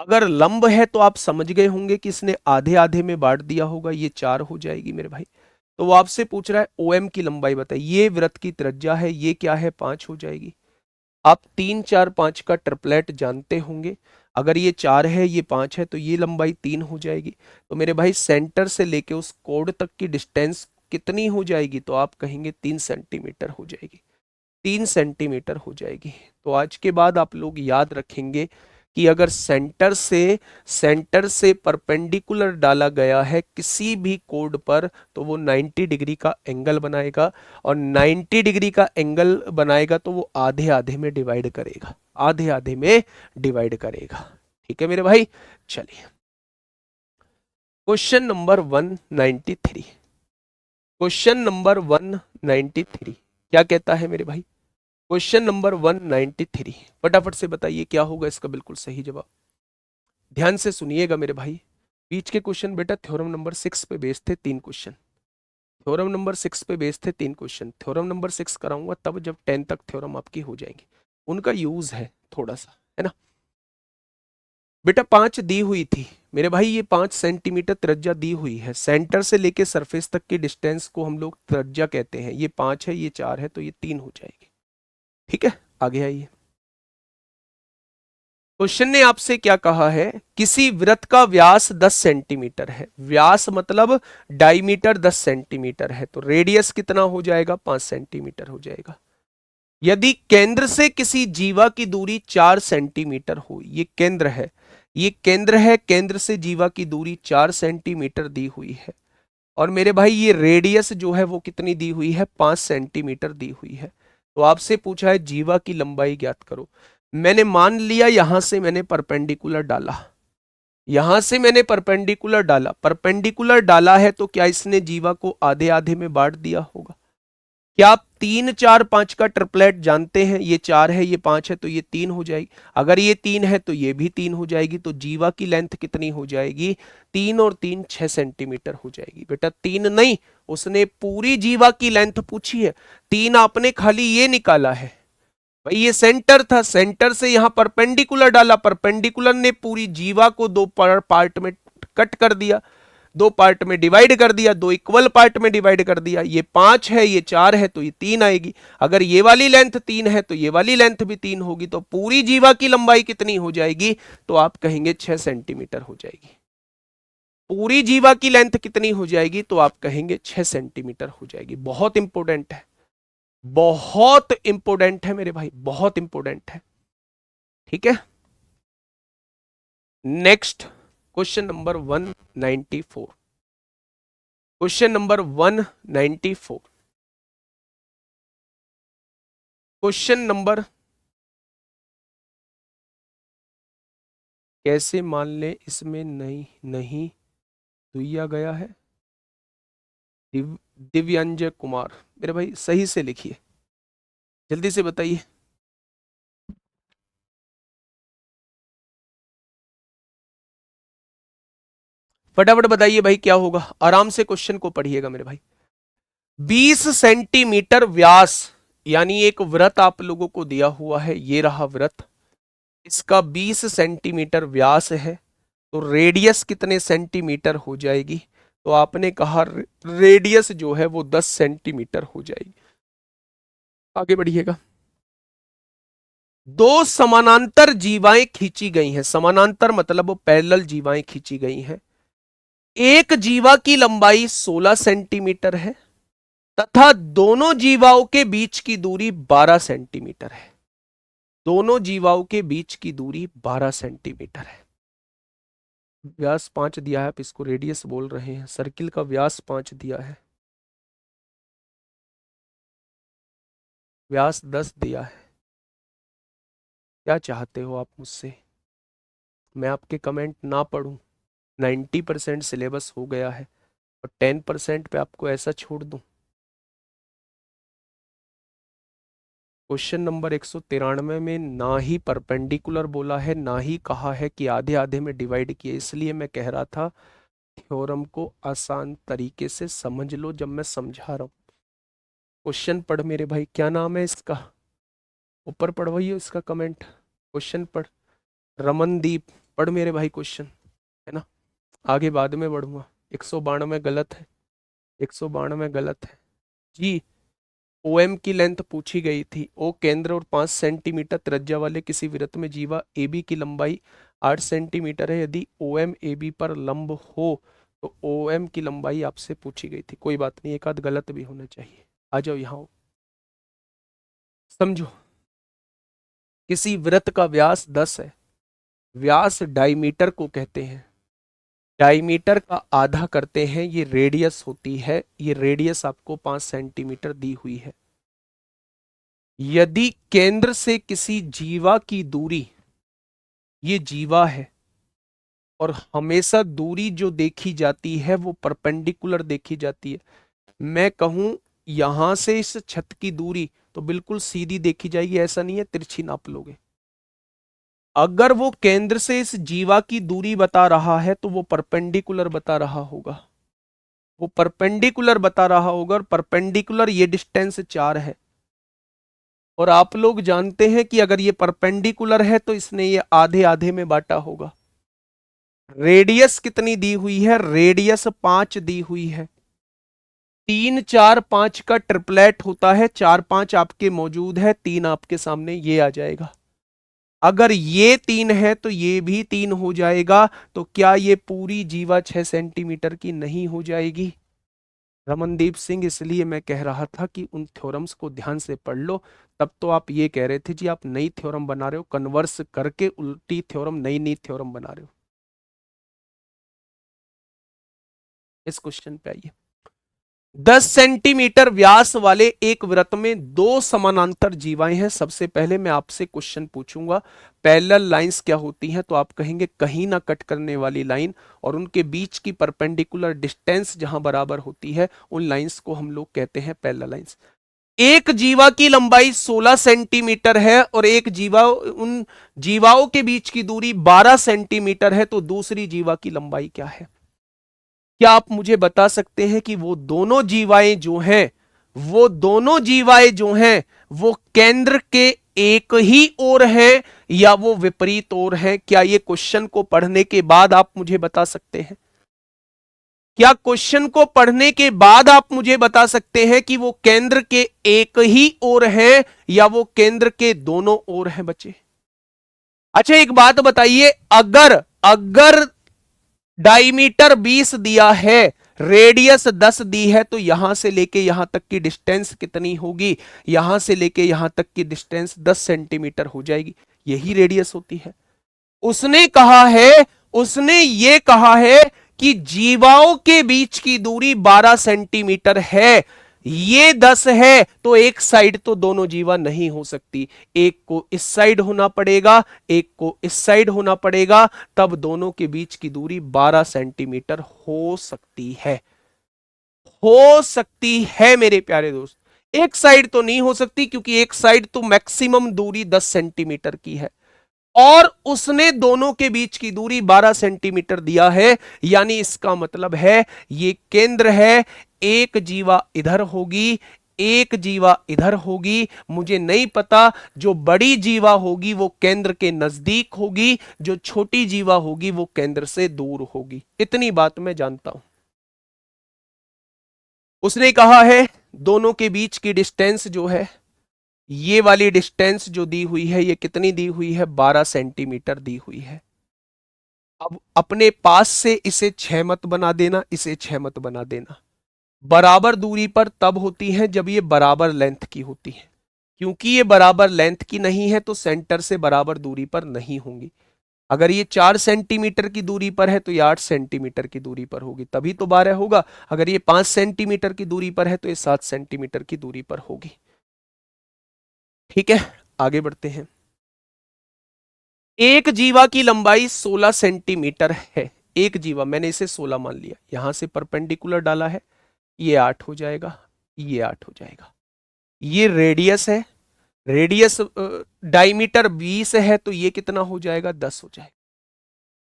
अगर लंब है तो आप समझ गए होंगे कि इसने आधे आधे में बांट दिया होगा, ये 4 हो जाएगी मेरे भाई। तो वो आपसे पूछ रहा है ओ एम की लंबाई बताइए, ये वृत्त की त्रिज्या है, ये क्या है, 5 हो जाएगी। आप 3 4 5 का ट्रिपलेट जानते होंगे, अगर ये 4 है ये 5 है तो ये लंबाई 3 हो जाएगी। तो मेरे भाई सेंटर से लेके उस कोड तक की डिस्टेंस कितनी हो जाएगी, तो आप कहेंगे 3 सेंटीमीटर हो जाएगी, 3 सेंटीमीटर हो जाएगी। तो आज के बाद आप लोग याद रखेंगे कि अगर सेंटर से परपेंडिकुलर डाला गया है किसी भी कोड पर तो वो 90 डिग्री का एंगल बनाएगा, और 90 डिग्री का एंगल बनाएगा तो वो आधे आधे में डिवाइड करेगा, आधे आधे में डिवाइड करेगा। ठीक है मेरे भाई, चलिए क्वेश्चन नंबर 193, क्वेश्चन नंबर 193 क्या कहता है मेरे भाई? क्वेश्चन नंबर 193 फटाफट से बताइए क्या होगा इसका बिल्कुल सही जवाब। ध्यान से सुनिएगा मेरे भाई, बीच के क्वेश्चन बेटा थ्योरम नंबर 6 पे बेस्ड थे, 3 क्वेश्चन, थ्योरम नंबर 6 पे बेस्ड थे, 3 क्वेश्चन। थ्योरम नंबर 6 कराऊंगा तब जब 10 तक थ्योरम आपकी हो जाएंगी, उनका यूज है थोड़ा सा, है ना बेटा। 5 दी हुई थी, मेरे भाई ये 5 सेंटीमीटर त्रिज्या दी हुई है, सेंटर से लेके सरफेस तक की डिस्टेंस को हम लोग त्रिज्या कहते हैं। ये 5 है, ये 4 है, तो ये 3 हो जाएगी। ठीक है, आगे आइए। क्वेश्चन ने आपसे क्या कहा है, किसी वृत्त का व्यास 10 सेंटीमीटर है, व्यास मतलब डायमीटर 10 सेंटीमीटर है, तो रेडियस कितना हो जाएगा, 5 सेंटीमीटर हो जाएगा। यदि केंद्र से किसी जीवा की दूरी 4 सेंटीमीटर हो, ये केंद्र है, ये केंद्र है, केंद्र से जीवा की दूरी 4 सेंटीमीटर दी हुई है, और मेरे भाई ये रेडियस जो है वो कितनी दी हुई है, 5 सेंटीमीटर दी हुई है। तो आपसे पूछा है जीवा की लंबाई ज्ञात करो। मैंने मान लिया यहां से मैंने परपेंडिकुलर डाला, यहां से मैंने परपेंडिकुलर डाला, परपेंडिकुलर डाला है तो क्या इसने जीवा को आधे आधे में बांट दिया होगा? क्या आप 3 4 5 का ट्रिपलेट जानते हैं? ये 4 है, ये 5 है, तो ये 3 हो जाएगी। अगर ये 3 है तो ये भी 3 हो जाएगी, तो जीवा की लेंथ कितनी हो जाएगी, 3 और 3 6 सेंटीमीटर हो जाएगी। बेटा 3 नहीं, उसने पूरी जीवा की लेंथ पूछी है, 3 आपने खाली ये निकाला है। भाई ये सेंटर था, सेंटर से यहां परपेंडिकुलर डाला, परपेंडिकुलर ने पूरी जीवा को दो पार्ट में कट कर दिया, दो पार्ट में डिवाइड कर दिया, दो इक्वल पार्ट में डिवाइड कर दिया। ये 5 है, ये 4 है, तो ये 3 आएगी। अगर ये वाली लेंथ 3 है तो ये वाली लेंथ भी 3 होगी, तो पूरी जीवा की लंबाई कितनी हो जाएगी, तो आप कहेंगे 6 सेंटीमीटर हो जाएगी। पूरी जीवा की लेंथ कितनी हो जाएगी, तो आप कहेंगे 6 सेंटीमीटर हो जाएगी। बहुत इंपॉर्टेंट है, बहुत इंपॉर्टेंट है मेरे भाई, बहुत इंपॉर्टेंट है। ठीक है, next question number 194, question number 194, question number, कैसे मान ले इसमें नहीं नहीं दुया गया है, दिव्यांजय कुमार, मेरे भाई सही से लिखिए, जल्दी से बताइए। फटाफट बताइए भाई क्या होगा, आराम से क्वेश्चन को पढ़िएगा मेरे भाई। 20 सेंटीमीटर व्यास, यानी एक वृत्त आप लोगों को दिया हुआ है, ये रहा वृत्त, इसका 20 सेंटीमीटर व्यास है, तो रेडियस कितने सेंटीमीटर हो जाएगी, तो आपने कहा रेडियस जो है वो 10 सेंटीमीटर हो जाएगी। आगे बढ़िएगा। दो समानांतर जीवाएं खींची गई हैं, समानांतर मतलब वो पैरेलल जीवाएं खींची गई हैं। एक जीवा की लंबाई 16 सेंटीमीटर है तथा दोनों जीवाओं के बीच की दूरी 12 सेंटीमीटर है, दोनों जीवाओं के बीच की दूरी 12 सेंटीमीटर है। व्यास 5 दिया है, आप इसको रेडियस बोल रहे हैं, सर्किल का व्यास 5 दिया है, व्यास 10 दिया है। क्या चाहते हो आप मुझसे, मैं आपके कमेंट ना पढ़ूं? 90% सिलेबस हो गया है और 10% पे आपको ऐसा छोड़ दूं? क्वेश्चन नंबर 193 में ना ही परपेंडिकुलर बोला है, ना ही कहा है कि आधे आधे में डिवाइड किए, इसलिए मैं कह रहा था थ्योरम को आसान तरीके से समझ लो जब मैं समझा रहा हूं। क्वेश्चन पढ़ मेरे भाई, क्या नाम है इसका, ऊपर पढ़वाइए इसका कमेंट, क्वेश्चन पढ़। रमनदीप, पढ़ मेरे भाई क्वेश्चन, है ना, आगे बाद में बढ़ूंगा। 192 गलत है, 192 गलत है जी। ओएम की लेंथ पूछी गई थी, ओ केंद्र और 5 सेंटीमीटर त्रिज्या वाले किसी वृत्त में जीवा ए बी की लंबाई 8 सेंटीमीटर है, यदि ओएम ए बी पर लंब हो तो ओएम की लंबाई आपसे पूछी गई थी। कोई बात नहीं, एक आध गलत भी होना चाहिए। आ जाओ यहाँ, समझो। किसी वृत्त का व्यास 10 है, व्यास डायमीटर को कहते हैं, डायमीटर का आधा करते हैं, ये रेडियस होती है, ये रेडियस आपको 5 सेंटीमीटर दी हुई है। यदि केंद्र से किसी जीवा की दूरी, ये जीवा है, और हमेशा दूरी जो देखी जाती है वो परपेंडिकुलर देखी जाती है। मैं कहूं यहां से इस छत की दूरी तो बिल्कुल सीधी देखी जाएगी, ऐसा नहीं है तिरछी नाप लोगे। अगर वो केंद्र से इस जीवा की दूरी बता रहा है तो वो परपेंडिकुलर बता रहा होगा, वो परपेंडिकुलर बता रहा होगा, और परपेंडिकुलर ये डिस्टेंस 4 है, और आप लोग जानते हैं कि अगर ये परपेंडिकुलर है तो इसने ये आधे आधे में बांटा होगा। रेडियस कितनी दी हुई है? रेडियस 5 दी हुई है। 3 4 5 का ट्रिपलेट होता है, 4 5 आपके मौजूद है, 3 आपके सामने, ये आ जाएगा। अगर ये 3 है तो ये भी 3 हो जाएगा। तो क्या ये पूरी जीवा 6 सेंटीमीटर की नहीं हो जाएगी? रमनदीप सिंह, इसलिए मैं कह रहा था कि उन थ्योरम्स को ध्यान से पढ़ लो। तब तो आप ये कह रहे थे जी आप नई थ्योरम बना रहे हो, कन्वर्स करके उल्टी थ्योरम, नई नई थ्योरम बना रहे हो। इस क्वेश्चन पे आइए। 10 सेंटीमीटर व्यास वाले एक वृत्त में दो समानांतर जीवाएं हैं। सबसे पहले मैं आपसे क्वेश्चन पूछूंगा, पैरेलल लाइंस क्या होती हैं? तो आप कहेंगे कहीं ना कट करने वाली लाइन, और उनके बीच की परपेंडिकुलर डिस्टेंस जहां बराबर होती है, उन लाइंस को हम लोग कहते हैं पैरेलल लाइंस। एक जीवा की लंबाई 16 सेंटीमीटर है और एक जीवा, उन जीवाओं के बीच की दूरी 12 सेंटीमीटर है, तो दूसरी जीवा की लंबाई क्या है? क्या आप मुझे बता सकते हैं कि वो दोनों जीवाएं जो हैं, वो दोनों जीवाएं जो हैं, वो केंद्र के एक ही ओर हैं या वो विपरीत ओर हैं? क्या ये क्वेश्चन को पढ़ने के बाद आप मुझे बता सकते हैं? क्या क्वेश्चन को पढ़ने के बाद आप मुझे बता सकते हैं कि वो केंद्र के एक ही ओर हैं या वो केंद्र के दोनों ओर हैं बच्चे? अच्छा एक बात बताइए, अगर अगर डायमीटर 20 दिया है, रेडियस 10 दी है, तो यहां से लेके यहां तक की डिस्टेंस कितनी होगी? यहां से लेके यहां तक की डिस्टेंस 10 सेंटीमीटर हो जाएगी। यही रेडियस होती है। उसने कहा है, उसने ये कहा है कि जीवाओं के बीच की दूरी 12 सेंटीमीटर है, ये 10 है, तो एक साइड तो दोनों जीवा नहीं हो सकती। एक को इस साइड होना पड़ेगा, एक को इस साइड होना पड़ेगा, तब दोनों के बीच की दूरी 12 सेंटीमीटर हो सकती है। हो सकती है मेरे प्यारे दोस्त, एक साइड तो नहीं हो सकती, क्योंकि एक साइड तो मैक्सिमम दूरी 10 सेंटीमीटर की है, और उसने दोनों के बीच की दूरी 12 सेंटीमीटर दिया है। यानी इसका मतलब है ये केंद्र है, एक जीवा इधर होगी, एक जीवा इधर होगी। मुझे नहीं पता, जो बड़ी जीवा होगी वो केंद्र के नजदीक होगी, जो छोटी जीवा होगी वो केंद्र से दूर होगी। इतनी बात मैं जानता हूं। उसने कहा है दोनों के बीच की डिस्टेंस जो है, ये वाली डिस्टेंस जो दी हुई है, ये कितनी दी हुई है? 12 सेंटीमीटर दी हुई है। अब अपने पास से इसे 6 मत बना देना, इसे 6 मत बना देना। बराबर दूरी पर तब होती है जब ये बराबर लेंथ की होती है। क्योंकि ये बराबर लेंथ की नहीं है तो सेंटर से बराबर दूरी पर नहीं होंगी। अगर ये 4 सेंटीमीटर की दूरी पर है तो ये 8 सेंटीमीटर की दूरी पर होगी, तभी तो 12 होगा। अगर ये 5 सेंटीमीटर की दूरी पर है तो ये 7 सेंटीमीटर की दूरी पर होगी। ठीक है, आगे बढ़ते हैं। एक जीवा की लंबाई 16 सेंटीमीटर है। एक जीवा, मैंने इसे 16 मान लिया, यहां से परपेंडिकुलर डाला है, ये 8 हो जाएगा, ये 8 हो जाएगा। ये रेडियस है, रेडियस डायमीटर 20 है, तो ये कितना हो जाएगा? 10 हो जाएगा।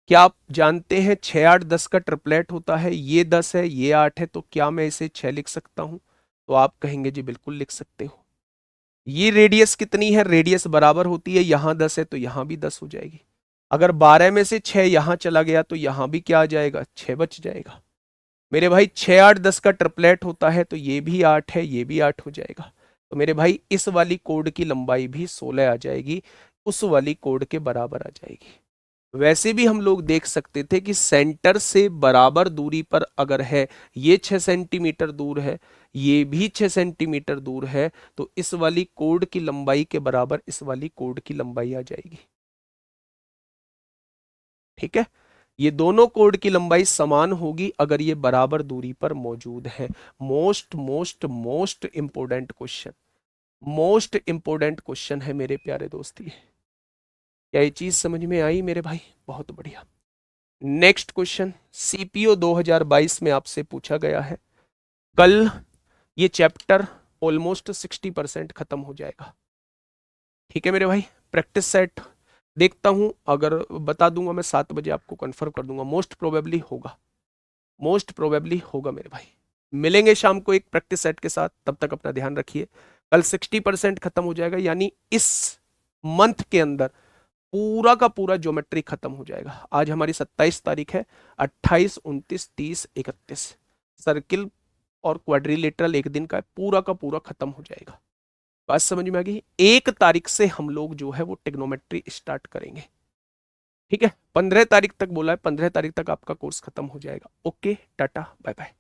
क्या आप जानते हैं 6 8 10 का ट्रिपलेट होता है? ये 10 है, ये 8 है, तो क्या मैं इसे 6 लिख सकता हूं? तो आप कहेंगे जी बिल्कुल लिख सकते हो। ये रेडियस कितनी है? रेडियस बराबर होती है, यहां 10 है तो यहां भी 10 हो जाएगी। अगर 12 में से 6 यहां चला गया तो यहां भी क्या आ जाएगा? 6 बच जाएगा। मेरे भाई 6 8 10 का ट्रिपलेट होता है, तो ये भी 8 है, ये भी 8 हो जाएगा। तो मेरे भाई इस वाली कोड की लंबाई भी 16 आ जाएगी, उस वाली कोड के बराबर आ जाएगी। वैसे भी हम लोग देख सकते थे कि सेंटर से बराबर दूरी पर अगर है, ये 6 सेंटीमीटर दूर है, ये भी 6 सेंटीमीटर दूर है, तो इस वाली कोड की लंबाई के बराबर इस वाली कोड की लंबाई आ जाएगी। ठीक है, ये दोनों कोड की लंबाई समान होगी अगर ये बराबर दूरी पर मौजूद है। Most most most important question, most important question है मेरे प्यारे दोस्त। ये क्या ये चीज समझ में आई मेरे भाई? बहुत बढ़िया। नेक्स्ट क्वेश्चन सीपीओ 2022 में आपसे पूछा गया है। कल ये चैप्टर ऑलमोस्ट 60% खत्म हो जाएगा। ठीक है मेरे भाई, प्रैक्टिस सेट देखता हूं, अगर बता दूंगा मैं 7 बजे आपको कंफर्म कर दूंगा। मोस्ट प्रोबेबली होगा, मोस्ट प्रोबेबली होगा मेरे भाई। मिलेंगे शाम को एक प्रैक्टिस सेट के साथ, तब तक अपना ध्यान रखिए। कल 60% खत्म हो जाएगा, यानी इस मंथ के अंदर पूरा का पूरा ज्योमेट्री खत्म हो जाएगा। आज हमारी 27 तारीख है, 28, 29, 30, 31 सर्किल और क्वाड्रिलेटरल एक दिन का है, पूरा का पूरा खत्म हो जाएगा। बात समझ में आ गई? 1 तारीख से हम लोग जो है वो टेक्नोमेट्री स्टार्ट करेंगे। ठीक है, 15 तारीख तक बोला है, 15 तारीख तक आपका कोर्स खत्म हो जाएगा। Okay, tata, bye bye.